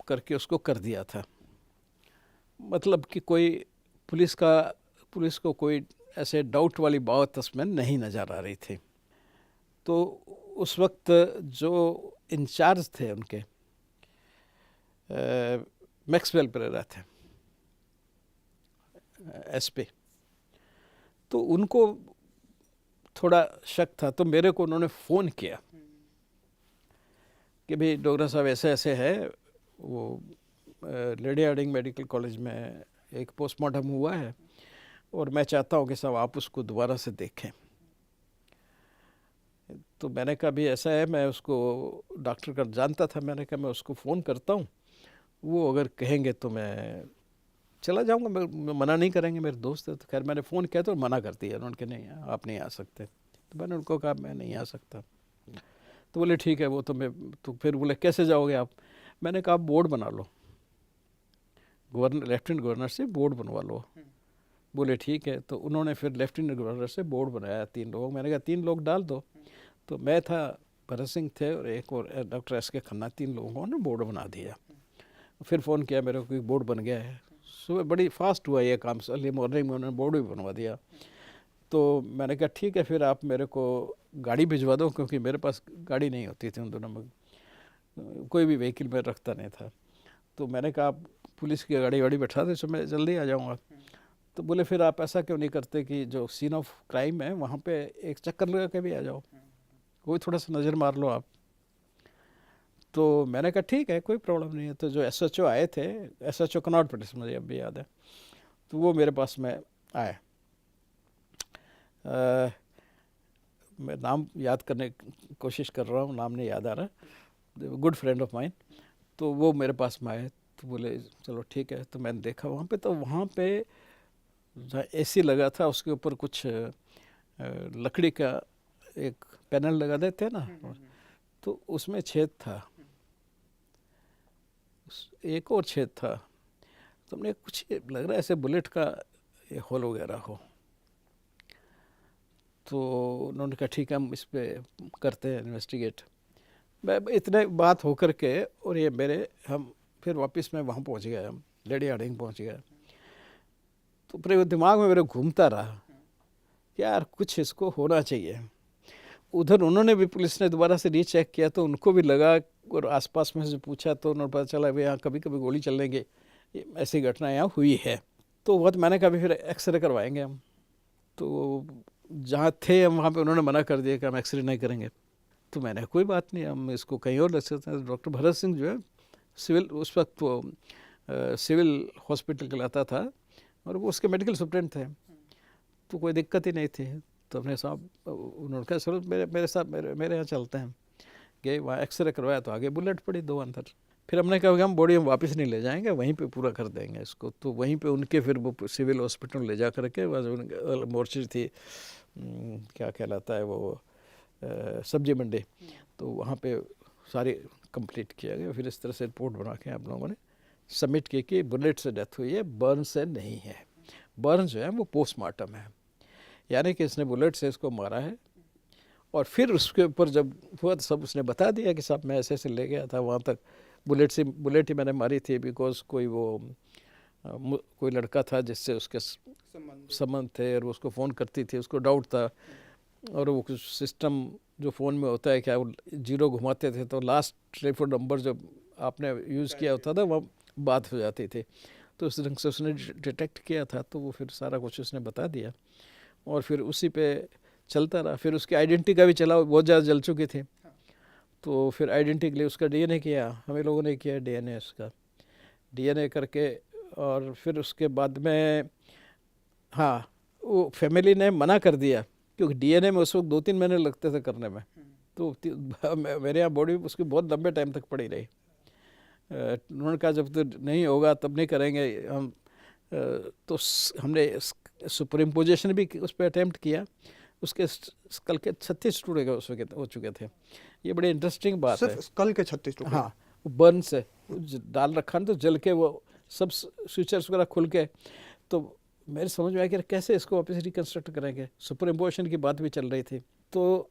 Speaker 2: करके उसको कर दिया था। मतलब कि कोई पुलिस को कोई ऐसे डाउट वाली बात उसमें नहीं नज़र आ रही थी। तो उस वक्त जो इंचार्ज थे उनके मैक्सवेल परेरा थे, SP, तो उनको थोड़ा शक था। तो मेरे को उन्होंने फ़ोन किया कि भाई डॉक्टर साहब ऐसे ऐसे है, वो लेडी हार्डिंग मेडिकल कॉलेज में एक पोस्टमार्टम हुआ है और मैं चाहता हूँ कि साहब आप उसको दोबारा से देखें। तो मैंने कहा भी ऐसा है, मैं उसको डॉक्टर का जानता था, मैंने कहा मैं उसको फ़ोन करता हूँ, वो अगर कहेंगे तो मैं चला जाऊँगा, मैं मना नहीं करेंगे, मेरे दोस्त है। तो खैर मैंने फ़ोन किया तो मना कर दिया उन्होंने कि नहीं आप नहीं आ सकते। तो मैंने उनको कहा मैं नहीं आ सकता। तो बोले ठीक है, वो तो फिर बोले कैसे जाओगे आप? मैंने कहा आप बोर्ड बना लो, लेफ्टिनेंट गवर्नर से बोर्ड बनवा लो। बोले ठीक है। तो उन्होंने फिर लेफ्टिनेंट गवर्नर से बोर्ड बनाया 3 लोग। मैंने कहा 3 लोग डाल दो। तो मैं था, भरत सिंह थे और एक और डॉक्टर SK खन्ना, 3 लोगों ने बोर्ड बना दिया। फिर फ़ोन किया मेरे को, बोर्ड बन गया है। सुबह बड़ी फास्ट हुआ ये काम, अर्ली मॉर्निंग में उन्होंने बोर्ड भी बनवा दिया। तो मैंने कहा ठीक है, फिर आप मेरे को गाड़ी भिजवा दो, क्योंकि मेरे पास गाड़ी नहीं होती थी उन दोनों में, कोई भी व्हीकल में रखता नहीं था। तो मैंने कहा आप पुलिस की गाड़ी वाड़ी बैठा दे, तो मैं जल्दी आ जाऊँगा। तो बोले फिर आप ऐसा क्यों नहीं करते कि जो सीन ऑफ क्राइम है वहाँ पे एक चक्कर लगा के भी आ जाओ, कोई थोड़ा सा नज़र मार लो आप। तो मैंने कहा ठीक है, कोई प्रॉब्लम नहीं है। तो जो SHO आए थे, SHO कनॉट प्लेस, मुझे अब भी याद है, तो वो मेरे पास में आए। मैं नाम याद करने की कोशिश कर रहा हूँ, नाम नहीं याद आ रहा। Good friend of mine. तो वो मेरे पास में आए, तो बोले चलो ठीक है। तो मैंने देखा वहाँ पे, तो वहाँ पे जहाँ एसी लगा था उसके ऊपर कुछ लकड़ी का एक पैनल लगा देते हैं ना, तो उसमें छेद था, एक और छेद था। तो हमने कुछ लग रहा है ऐसे बुलेट का ये होल वगैरह हो। तो उन्होंने कहा ठीक है हम इस पे करते हैं इन्वेस्टिगेट। मैं इतने बात हो कर के और ये मेरे हम फिर वापस मैं वहाँ पहुँच गया, हम लेडी हार्डिंग पहुँच गया। तो फिर वो दिमाग में मेरे घूमता रहा कि यार कुछ इसको होना चाहिए। उधर उन्होंने भी, पुलिस ने दोबारा से रीचेक किया तो उनको भी लगा, और आसपास में से पूछा तो उन्होंने पता चला भाई यहाँ कभी कभी गोली चलने की ऐसी घटना यहाँ हुई है। तो वह मैंने कहा फिर एक्सरे करवाएंगे हम। तो जहाँ थे हम वहाँ पे उन्होंने मना कर दिया कि हम एक्सरे नहीं करेंगे। तो मैंने कोई बात नहीं, हम इसको कहीं और रख सकते हैं। डॉक्टर भरत सिंह जो है सिविल, उस वक्त वो सिविल हॉस्पिटल कहलाता था और वो उसके मेडिकल सुप्रेंट थे, तो कोई दिक्कत ही नहीं थी। तो अपने साहब उन्होंने कहा चलो मेरे साथ मेरे यहाँ चलते हैं। गए वहाँ एक्सरे करवाया तो आगे बुलेट पड़ी 2 अंदर। फिर हमने कहा कि हम बॉडी हम वापस नहीं ले जाएंगे, वहीं पे पूरा कर देंगे इसको। तो वहीं पे उनके फिर वो सिविल हॉस्पिटल ले जा करके वह मोर्चरी थी, क्या कहलाता है वो, सब्जी मंडी, तो वहाँ पे सारी कंप्लीट किया गया। फिर इस तरह से रिपोर्ट बना के आप लोगों ने सबमिट की कि बुलेट से डेथ हुई है, बर्न से नहीं है। बर्न जो है वो पोस्टमार्टम है, यानी कि इसने बुलेट से इसको मारा है। और फिर उसके ऊपर जब हुआ तो सब उसने बता दिया कि साहब मैं ऐसे ऐसे ले गया था वहाँ तक, बुलेट ही मैंने मारी थी, बिकॉज कोई लड़का था जिससे उसके संबंध थे और उसको फ़ोन करती थी, उसको डाउट था। और वो कुछ सिस्टम जो फ़ोन में होता है क्या, वो 0 घुमाते थे तो लास्ट टेलीफोन नंबर जो आपने यूज़ किया होता था वह बात हो जाती थी। तो उस ढंग से उसने डिटेक्ट किया था, तो वो फिर सारा कुछ उसने बता दिया और फिर उसी पे चलता रहा। फिर उसकी आइडेंटिटी का भी चला, बहुत ज़्यादा जल चुकी थी। तो फिर आइडेंटिटी के लिए उसका डीएनए किया, हमें लोगों ने किया डीएनए उसका, डीएनए करके। और फिर उसके बाद में हाँ, वो फैमिली ने मना कर दिया क्योंकि डीएनए में उस वक्त 2-3 महीने लगते थे करने में। तो मेरे यहाँ बॉडी उसकी बहुत लंबे टाइम तक पड़ी रही। उन्होंने कहा जब तक नहीं होगा तब नहीं करेंगे हम। तो हमने सुपर इम्पोजिशन भी उस पर अटैम्प्ट किया। उसके स्कल के 36 टुकड़े उस वक्त हो चुके थे। ये बड़ी इंटरेस्टिंग बात है।
Speaker 1: स्कल के 36 टुकड़े?
Speaker 2: हाँ, बर्न से डाल रखा ना, तो जल के वो सब स्विचर्स वगैरह खुल के। तो मेरे समझ में आया कि कैसे इसको वापस रिकन्स्ट्रक्ट करेंगे। सुपर इम्पोजिशन की बात भी चल रही थी। तो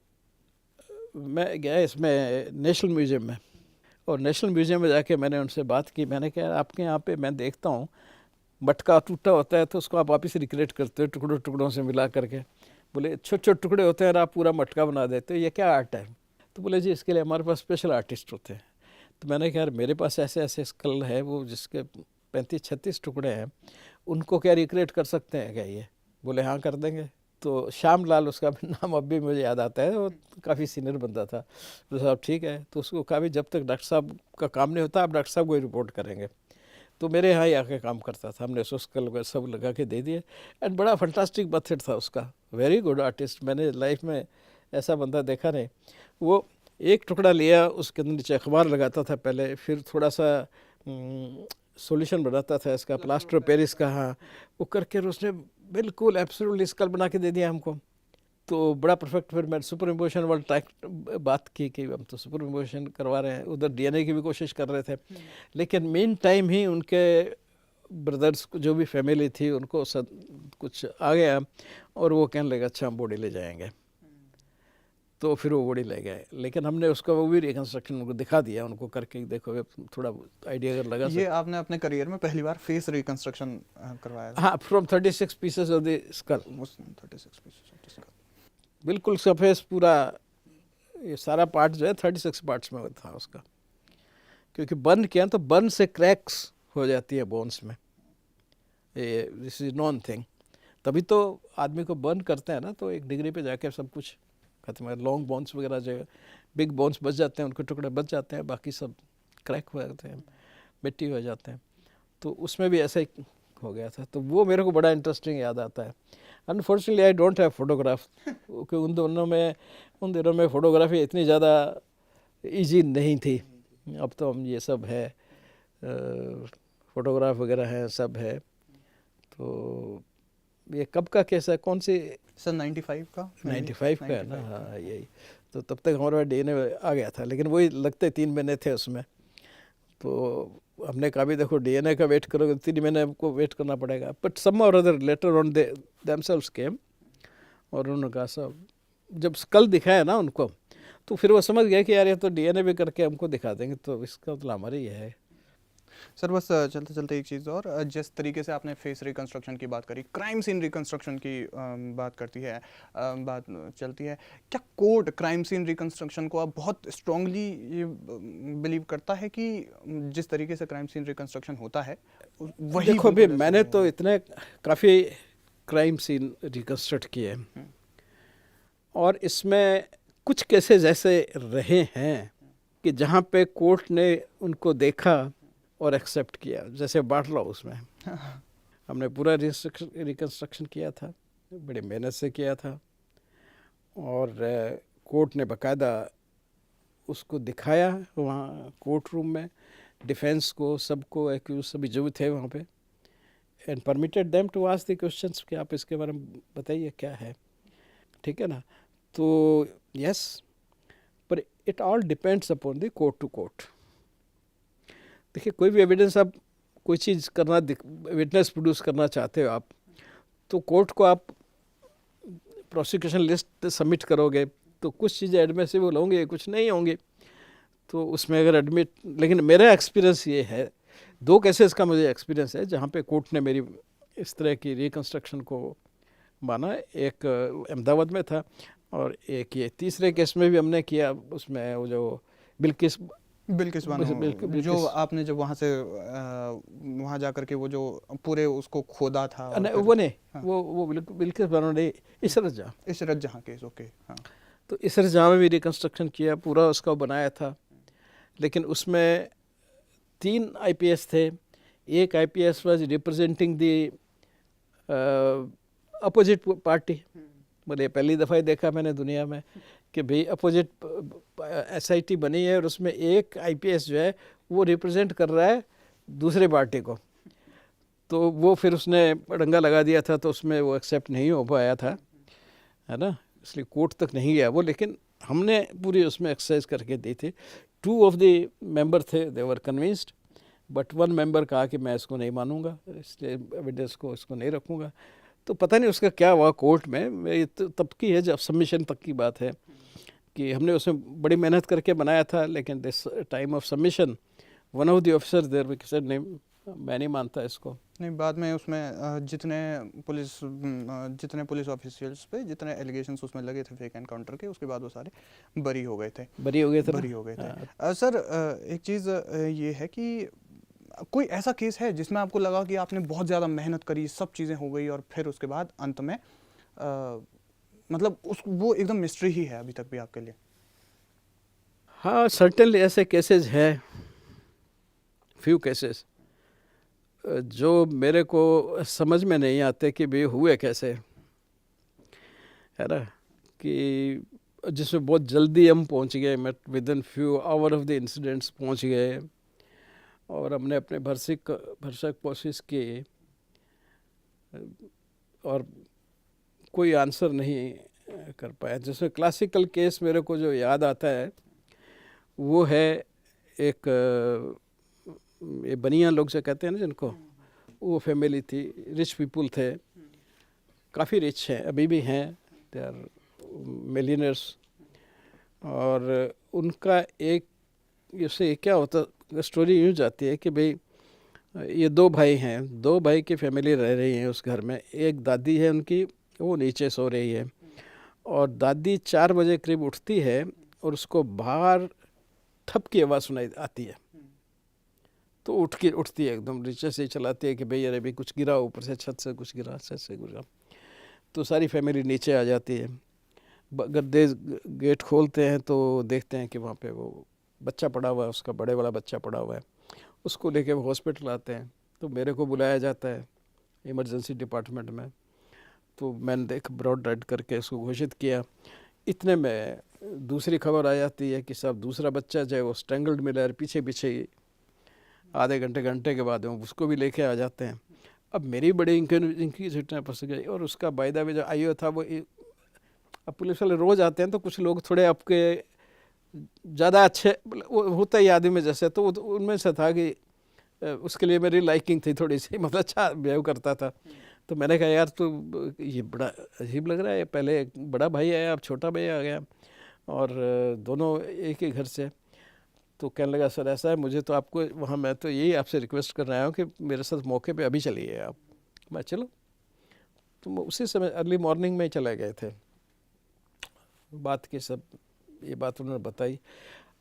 Speaker 2: मैं गया इसमें नेशनल म्यूजियम में, और नेशनल म्यूजियम में जाके मैंने उनसे बात की। मैंने कहा आपके यहाँ पे मैं देखता हूँ मटका टूटा होता है तो उसको आप वापस रिक्रिएट करते हो टुकड़ों टुकड़ों से मिला करके। बोले छोटे छोटे टुकड़े होते हैं और आप पूरा मटका बना देते हो, ये क्या आर्ट है? तो बोले जी इसके लिए हमारे पास स्पेशल आर्टिस्ट होते हैं। तो मैंने कहा यार मेरे पास ऐसे ऐसे स्कल है वो जिसके 35-36 टुकड़े हैं, उनको क्या रिक्रिएट कर सकते हैं क्या ये? बोले हाँ कर देंगे। तो श्याम लाल उसका नाम अब भी मुझे याद आता है, वो काफ़ी सीनियर बंदा था। तो साहब ठीक है। तो उसको कहा भी जब तक डॉक्टर साहब का काम नहीं होता आप डॉक्टर साहब को ही रिपोर्ट करेंगे। तो मेरे यहाँ ही आके काम करता था। हमने उसका सब लगा के दे दिए। एंड बड़ा फंटास्टिक मेथड था उसका, वेरी गुड आर्टिस्ट। मैंने लाइफ में ऐसा बंदा देखा नहीं। वो एक टुकड़ा लिया, उसके अंदर नीचे अखबार लगाता था पहले, फिर थोड़ा सा सॉल्यूशन बनाता था इसका, प्लास्टर ऑफ पेरिस का, हाँ, वो करके उसने बिल्कुल एब्सोल्युटली स्कल बना के दे दिया हमको। तो बड़ा परफेक्ट। फिर मैंने सुपर इम्पोजिशन वाला टाइप बात की कि हम तो सुपर इम्पोजिशन करवा रहे हैं, उधर डीएनए की भी कोशिश कर रहे थे। लेकिन मेन टाइम ही उनके ब्रदर्स जो भी फैमिली थी उनको कुछ आ गया और वो कहने लगा अच्छा हम बॉडी ले जाएंगे। तो फिर वो बॉडी ले गए। लेकिन हमने उसका वो भी रिकन्स्ट्रक्शन उनको दिखा दिया, उनको करके देखो थोड़ा आइडिया अगर लगा।
Speaker 1: ये आपने अपने करियर में पहली बार फेस रिकन्स्ट्रक्शन करवाया?
Speaker 2: हाँ, from 36 pieces of the skull.
Speaker 1: 36 pieces of the skull,
Speaker 2: बिल्कुल सरफेस पूरा, ये सारा पार्ट जो है 36 पार्ट्स में था उसका। क्योंकि बर्न किया तो बर्न से क्रैक्स हो जाती है बोन्स में, ये दिस इज नॉन थिंग। तभी तो आदमी को बर्न करते हैं ना, तो एक डिग्री पे जाके सब कुछ खत्म है। लॉन्ग बोन्स वगैरह जो बिग बोन्स बच जाते हैं, उनके टुकड़े बच जाते हैं, बाकी सब क्रैक हो जाते हैं, मिट्टी हो जाते हैं। तो उसमें भी ऐसा ही हो गया था। तो वो मेरे को बड़ा इंटरेस्टिंग याद आता है। Unfortunately I don't have photograph, क्योंकि उन दिनों में फोटोग्राफी इतनी ज़्यादा ईजी नहीं थी। अब तो हम ये सब है, फोटोग्राफ वगैरह है, सब है। तो ये कब का केस है, कौन सी?
Speaker 1: सर 95 का,
Speaker 2: 95 का है ना, हाँ यही। तो तब तक हमारे पास डीएनए आ गया था, लेकिन वही लगते 3 महीने थे उसमें। तो हमने कहा भी देखो डीएनए का वेट करोगे 3 महीने आपको वेट करना पड़ेगा। बट सम और other letter on they themselves came, और उन्होंने कहा सब जब कल दिखाया ना उनको, तो फिर वो समझ गया कि यार ये तो डीएनए भी करके हमको दिखा देंगे, तो इसका मतलब हमारे ये है।
Speaker 1: सर बस चलते चलते एक चीज़ और, जिस तरीके से आपने फेस रिकंस्ट्रक्शन की बात करी, क्राइम सीन रिकंस्ट्रक्शन की बात करती है, बात चलती है, क्या कोर्ट क्राइम सीन रिकंस्ट्रक्शन को अब बहुत स्ट्रांगली ये बिलीव करता है कि जिस तरीके से क्राइम सीन रिकंस्ट्रक्शन होता है वही?
Speaker 2: देखो भी
Speaker 1: बिल्कुल ऐसे
Speaker 2: मैंने
Speaker 1: ही
Speaker 2: तो
Speaker 1: है।
Speaker 2: इतने काफ़ी क्राइम सीन रिकंस्ट्रक्ट किए, और इसमें कुछ केसेस ऐसे रहे हैं कि जहाँ पे कोर्ट ने उनको देखा और एक्सेप्ट किया, जैसे बाटला उसमें हमने पूरा रिकंस्ट्रक्शन किया था, बड़ी मेहनत से किया था, और कोर्ट ने बाकायदा उसको दिखाया वहाँ कोर्ट रूम में, डिफेंस को, सबको, एक्यूज सभी जो भी थे वहाँ पे, and permitted them to ask the questions कि आप इसके बारे में बताइए क्या है, ठीक है ना। तो यस, पर it all depends upon the court to court. देखिए कोई भी एविडेंस आप कोई चीज़ करना, विटनेस प्रोड्यूस करना चाहते हो आप, तो कोर्ट को आप प्रोसिक्यूशन लिस्ट सबमिट करोगे, तो कुछ चीज़ें एडमिसिबल होंगी, कुछ नहीं होंगी। तो उसमें अगर एडमिट, लेकिन मेरा एक्सपीरियंस ये है, 2 केसेस का मुझे एक्सपीरियंस है जहाँ पे कोर्ट ने मेरी इस तरह की रिकंस्ट्रक्शन को माना। एक अहमदाबाद में था, और एक ये तीसरे केस में भी हमने किया, उसमें वो जो बिल्किस
Speaker 1: बानो, जो आपने जब वहाँ से वहाँ जाकर के वो जो पूरे उसको खोदा था, और फिर,
Speaker 2: वो नहीं,
Speaker 1: हाँ,
Speaker 2: वो बिल्किस बानो ने, इशरत जहाँ,
Speaker 1: इशरत जहाँ केस, ओके, हाँ।
Speaker 2: तो इशरत जहाँ में भी रिकंस्ट्रक्शन किया, पूरा उसका बनाया था। लेकिन उसमें 3 आईपीएस थे। एक IPS was representing the opposite party. मतलब पहली दफ़ा ही देखा मैंने दुनिया में कि भाई अपोजिट एसआईटी बनी है, और उसमें एक आईपीएस जो है वो रिप्रेजेंट कर रहा है दूसरे पार्टी को। तो वो फिर उसने डंगा लगा दिया था, तो उसमें वो एक्सेप्ट नहीं हो पाया था, है ना, इसलिए कोर्ट तक नहीं गया वो। लेकिन हमने पूरी उसमें एक्सरसाइज करके दी थी। 2 ऑफ द मेंबर थे, दे वर कन्विंस्ड, बट 1 मेंबर कहा कि मैं इसको नहीं मानूंगा, इसलिए एविडेंस को इसको नहीं रखूंगा। तो पता नहीं उसका क्या हुआ कोर्ट में, ये तो तब की है जब सबमिशन तक की बात है, कि हमने उसमें बड़ी मेहनत करके बनाया था, लेकिन this time of submission one of the officer there said नहीं, मैं नहीं मानता इसको।
Speaker 1: नहीं, बाद में उसमें जितने पुलिस ऑफिशियल्स पे जितने एलिगेशंस उसमें लगे थे फेक एनकाउंटर के, उसके बाद वो सारे बरी हो गए थे,
Speaker 2: बरी हो गए थे ना?
Speaker 1: बरी हो गए थे।
Speaker 2: हाँ।
Speaker 1: सर एक चीज़ ये है कि कोई ऐसा केस है जिसमें आपको लगा कि आपने बहुत ज़्यादा मेहनत करी, सब चीज़ें हो गई, और फिर उसके बाद अंत में मतलब उस वो एकदम मिस्ट्री ही है अभी तक भी आपके लिए?
Speaker 2: हाँ, सर्टेनली ऐसे केसेस हैं, फ्यू केसेस जो मेरे को समझ में नहीं आते कि भाई हुए कैसे, है ना, कि जिसमें बहुत जल्दी हम पहुंच गए, with in few hour of the incidents पहुंच गए, और हमने अपने भरसक कोशिश की, और कोई आंसर नहीं कर पाया। जिसमें क्लासिकल केस मेरे को जो याद आता है वो है एक ये बनिया लोग जो कहते हैं ना जिनको, वो फैमिली थी, रिच पीपल थे, काफ़ी रिच हैं, अभी भी हैं, दे आर मिलियनर्स। और उनका एक, इससे क्या होता, स्टोरी यूँ जाती है कि भाई ये 2 भाई हैं, 2 भाई की फैमिली रह रही है उस घर में। एक दादी है उनकी, वो नीचे सो रही है, और दादी 4 बजे करीब उठती है, और उसको बाहर ठप की आवाज़ सुनाई आती है। तो उठती है एकदम, नीचे से चलाती है कि भाई अरे भाई कुछ गिरा, ऊपर से छत से कुछ गिरा, छत से गिरा। तो सारी फैमिली नीचे आ जाती है। गद्दे गेट खोलते हैं तो देखते हैं कि वहाँ पे वो बच्चा पड़ा हुआ है, उसका बड़े वाला बच्चा पड़ा हुआ है। उसको लेके वो हॉस्पिटल आते हैं, तो मेरे को बुलाया जाता है इमरजेंसी डिपार्टमेंट में। तो मैंने ब्रॉड डेड करके इसको घोषित किया। इतने में दूसरी खबर आ जाती है कि साहब दूसरा बच्चा जो है वो स्ट्रेंगल्ड मिला है, पीछे पीछे ही आधे घंटे के बाद हम उसको भी लेके आ जाते हैं। अब मेरी बड़ी इनकी सीटें फंस गई, और उसका वायदा भी जो आईओ था वो अब पुलिस वाले रोज़ आते हैं तो कुछ लोग थोड़े आपके ज़्यादा अच्छे वो होता ही आदमी में जैसे, तो उनमें से था कि उसके लिए मेरी लाइकिंग थी थोड़ी सी, मतलब अच्छा बिहेव करता था। तो मैंने कहा यार तो ये बड़ा अजीब लग रहा है, पहले एक बड़ा भाई आया अब छोटा भाई आ गया और दोनों एक ही घर से। तो कहने लगा सर ऐसा है, मुझे तो आपको वहाँ मैं तो यही आपसे रिक्वेस्ट कर रहा हूँ कि मेरे साथ मौके पे अभी चलिए आप। मैं चलो, तो उसी समय अर्ली मॉर्निंग में ही चले गए थे। बात की सब ये बात उन्होंने बताई।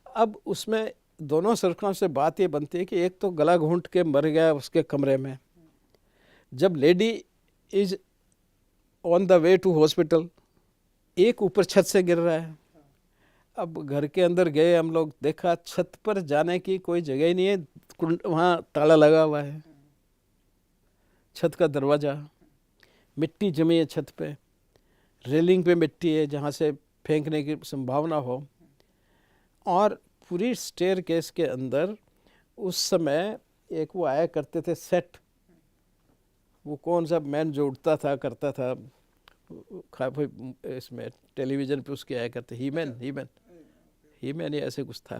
Speaker 2: अब उसमें दोनों सरकारों से बात ये बनती है कि एक तो गला घूंट के मर गया उसके कमरे में, जब lady is on the way to hospital, एक ऊपर छत से गिर रहा है। अब घर के अंदर गए हम लोग, देखा छत पर जाने की कोई जगह ही नहीं है, वहाँ ताला लगा हुआ है, छत का दरवाज़ा, मिट्टी जमी है छत पे, रेलिंग पे मिट्टी है जहाँ से फेंकने की संभावना हो, और पूरी स्टेयर केस के अंदर उस समय एक वो आया करते थे सेट, वो कौन सा मैन जो उठता था करता था इसमें टेलीविज़न पे उसके आया करते, ही मैन या ऐसे कुछ था,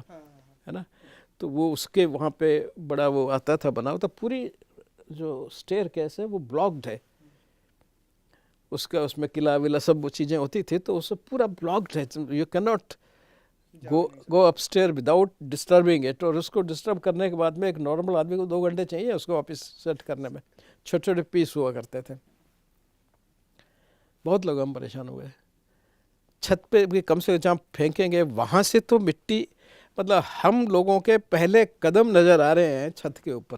Speaker 2: है ना। तो वो उसके वहाँ पे बड़ा वो आता था बना हुआ, तो पूरी जो स्टेयर केस है वो ब्लॉक्ड है, उसका उसमें किला विला सब वो चीज़ें होती थी, तो उससे पूरा ब्लॉक्ड है, you can not go upstair without disturbing it. और उसको डिस्टर्ब करने के बाद में एक नॉर्मल आदमी को 2 घंटे चाहिए उसको वापस सेट करने में, छोटे छोटे पीस हुआ करते थे। बहुत लोग हम परेशान हुए। छत पे भी कम से कम जहाँ फेंकेंगे वहाँ से तो मिट्टी, मतलब हम लोगों के पहले कदम नज़र आ रहे हैं छत के ऊपर,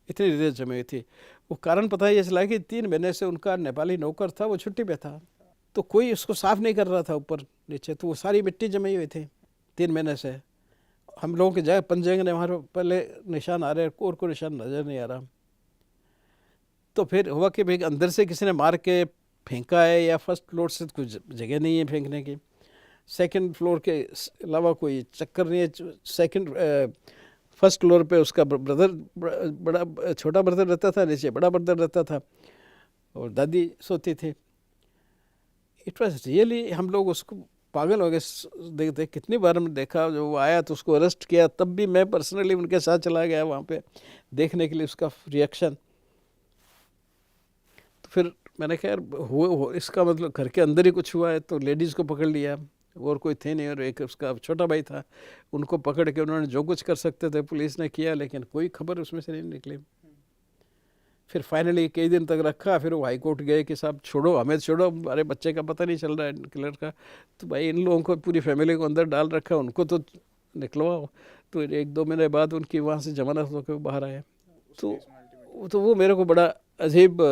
Speaker 2: इतनी रेत जमी हुई थी। वो कारण पता ही चला कि 3 महीने से उनका नेपाली नौकर था, वो छुट्टी पे था, तो कोई उसको साफ़ नहीं कर रहा था ऊपर नीचे, तो वो सारी मिट्टी जमी हुई थी 3 महीने से। हम लोगों के जगह पंजेंगे ने वहाँ पहले निशान आ रहे हैं, और कोई निशान नज़र नहीं आ रहा। तो फिर हुआ कि भाई अंदर से किसी ने मार के फेंका है, या फर्स्ट फ्लोर से कुछ जगह नहीं है फेंकने की, सेकंड फ्लोर के अलावा कोई चक्कर नहीं है। फर्स्ट फ्लोर पे उसका ब्रदर, बड़ा छोटा ब्रदर रहता था, नीचे बड़ा ब्रदर रहता था, और दादी सोती थी। इट वॉज रियली, हम लोग उसको पागल हो गए देखते। कितनी बार हमने देखा, जो वो आया तो उसको अरेस्ट किया, तब भी मैं पर्सनली उनके साथ चला गया वहाँ पे देखने के लिए उसका रिएक्शन। तो फिर मैंने कहा यार इसका मतलब घर के अंदर ही कुछ हुआ है, तो लेडीज़ को पकड़ लिया, और कोई थे नहीं, और एक उसका छोटा भाई था, उनको पकड़ के उन्होंने जो कुछ कर सकते थे पुलिस ने किया, लेकिन कोई खबर उसमें से नहीं निकली। फिर फाइनली कई दिन तक रखा, फिर वो हाई कोर्ट गए कि साहब छोड़ो, हमें छोड़ो, हमारे बच्चे का पता नहीं चल रहा है किलर का। तो भाई इन लोगों को पूरी फैमिली को अंदर डाल रखा, उनको तो निकलवाओ। तो 1-2 महीने बाद उनकी वहाँ से जमानत होकर बाहर आए। तो वो मेरे को बड़ा अजीब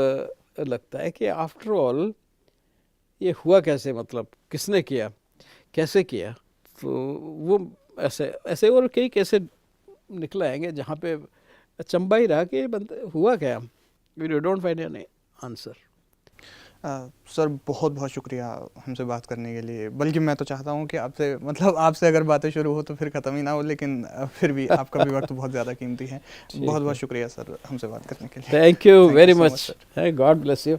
Speaker 2: लगता है कि आफ्टर ऑल ये हुआ कैसे, मतलब किसने किया, कैसे किया। तो वो ऐसे और कई कैसे निकल आएंगे जहाँ पे अचंभा ही रहा कि हुआ क्या, we don't find any answer.
Speaker 1: Sir बहुत बहुत शुक्रिया हमसे बात करने के लिए। बल्कि मैं तो चाहता हूँ कि आपसे अगर बातें शुरू हो तो फिर ख़त्म ही ना हो, लेकिन फिर भी आपका भी वक्त बहुत ज़्यादा कीमती है। बहुत बहुत शुक्रिया सर हमसे बात करने के लिए।
Speaker 2: Thank you very much, God bless you.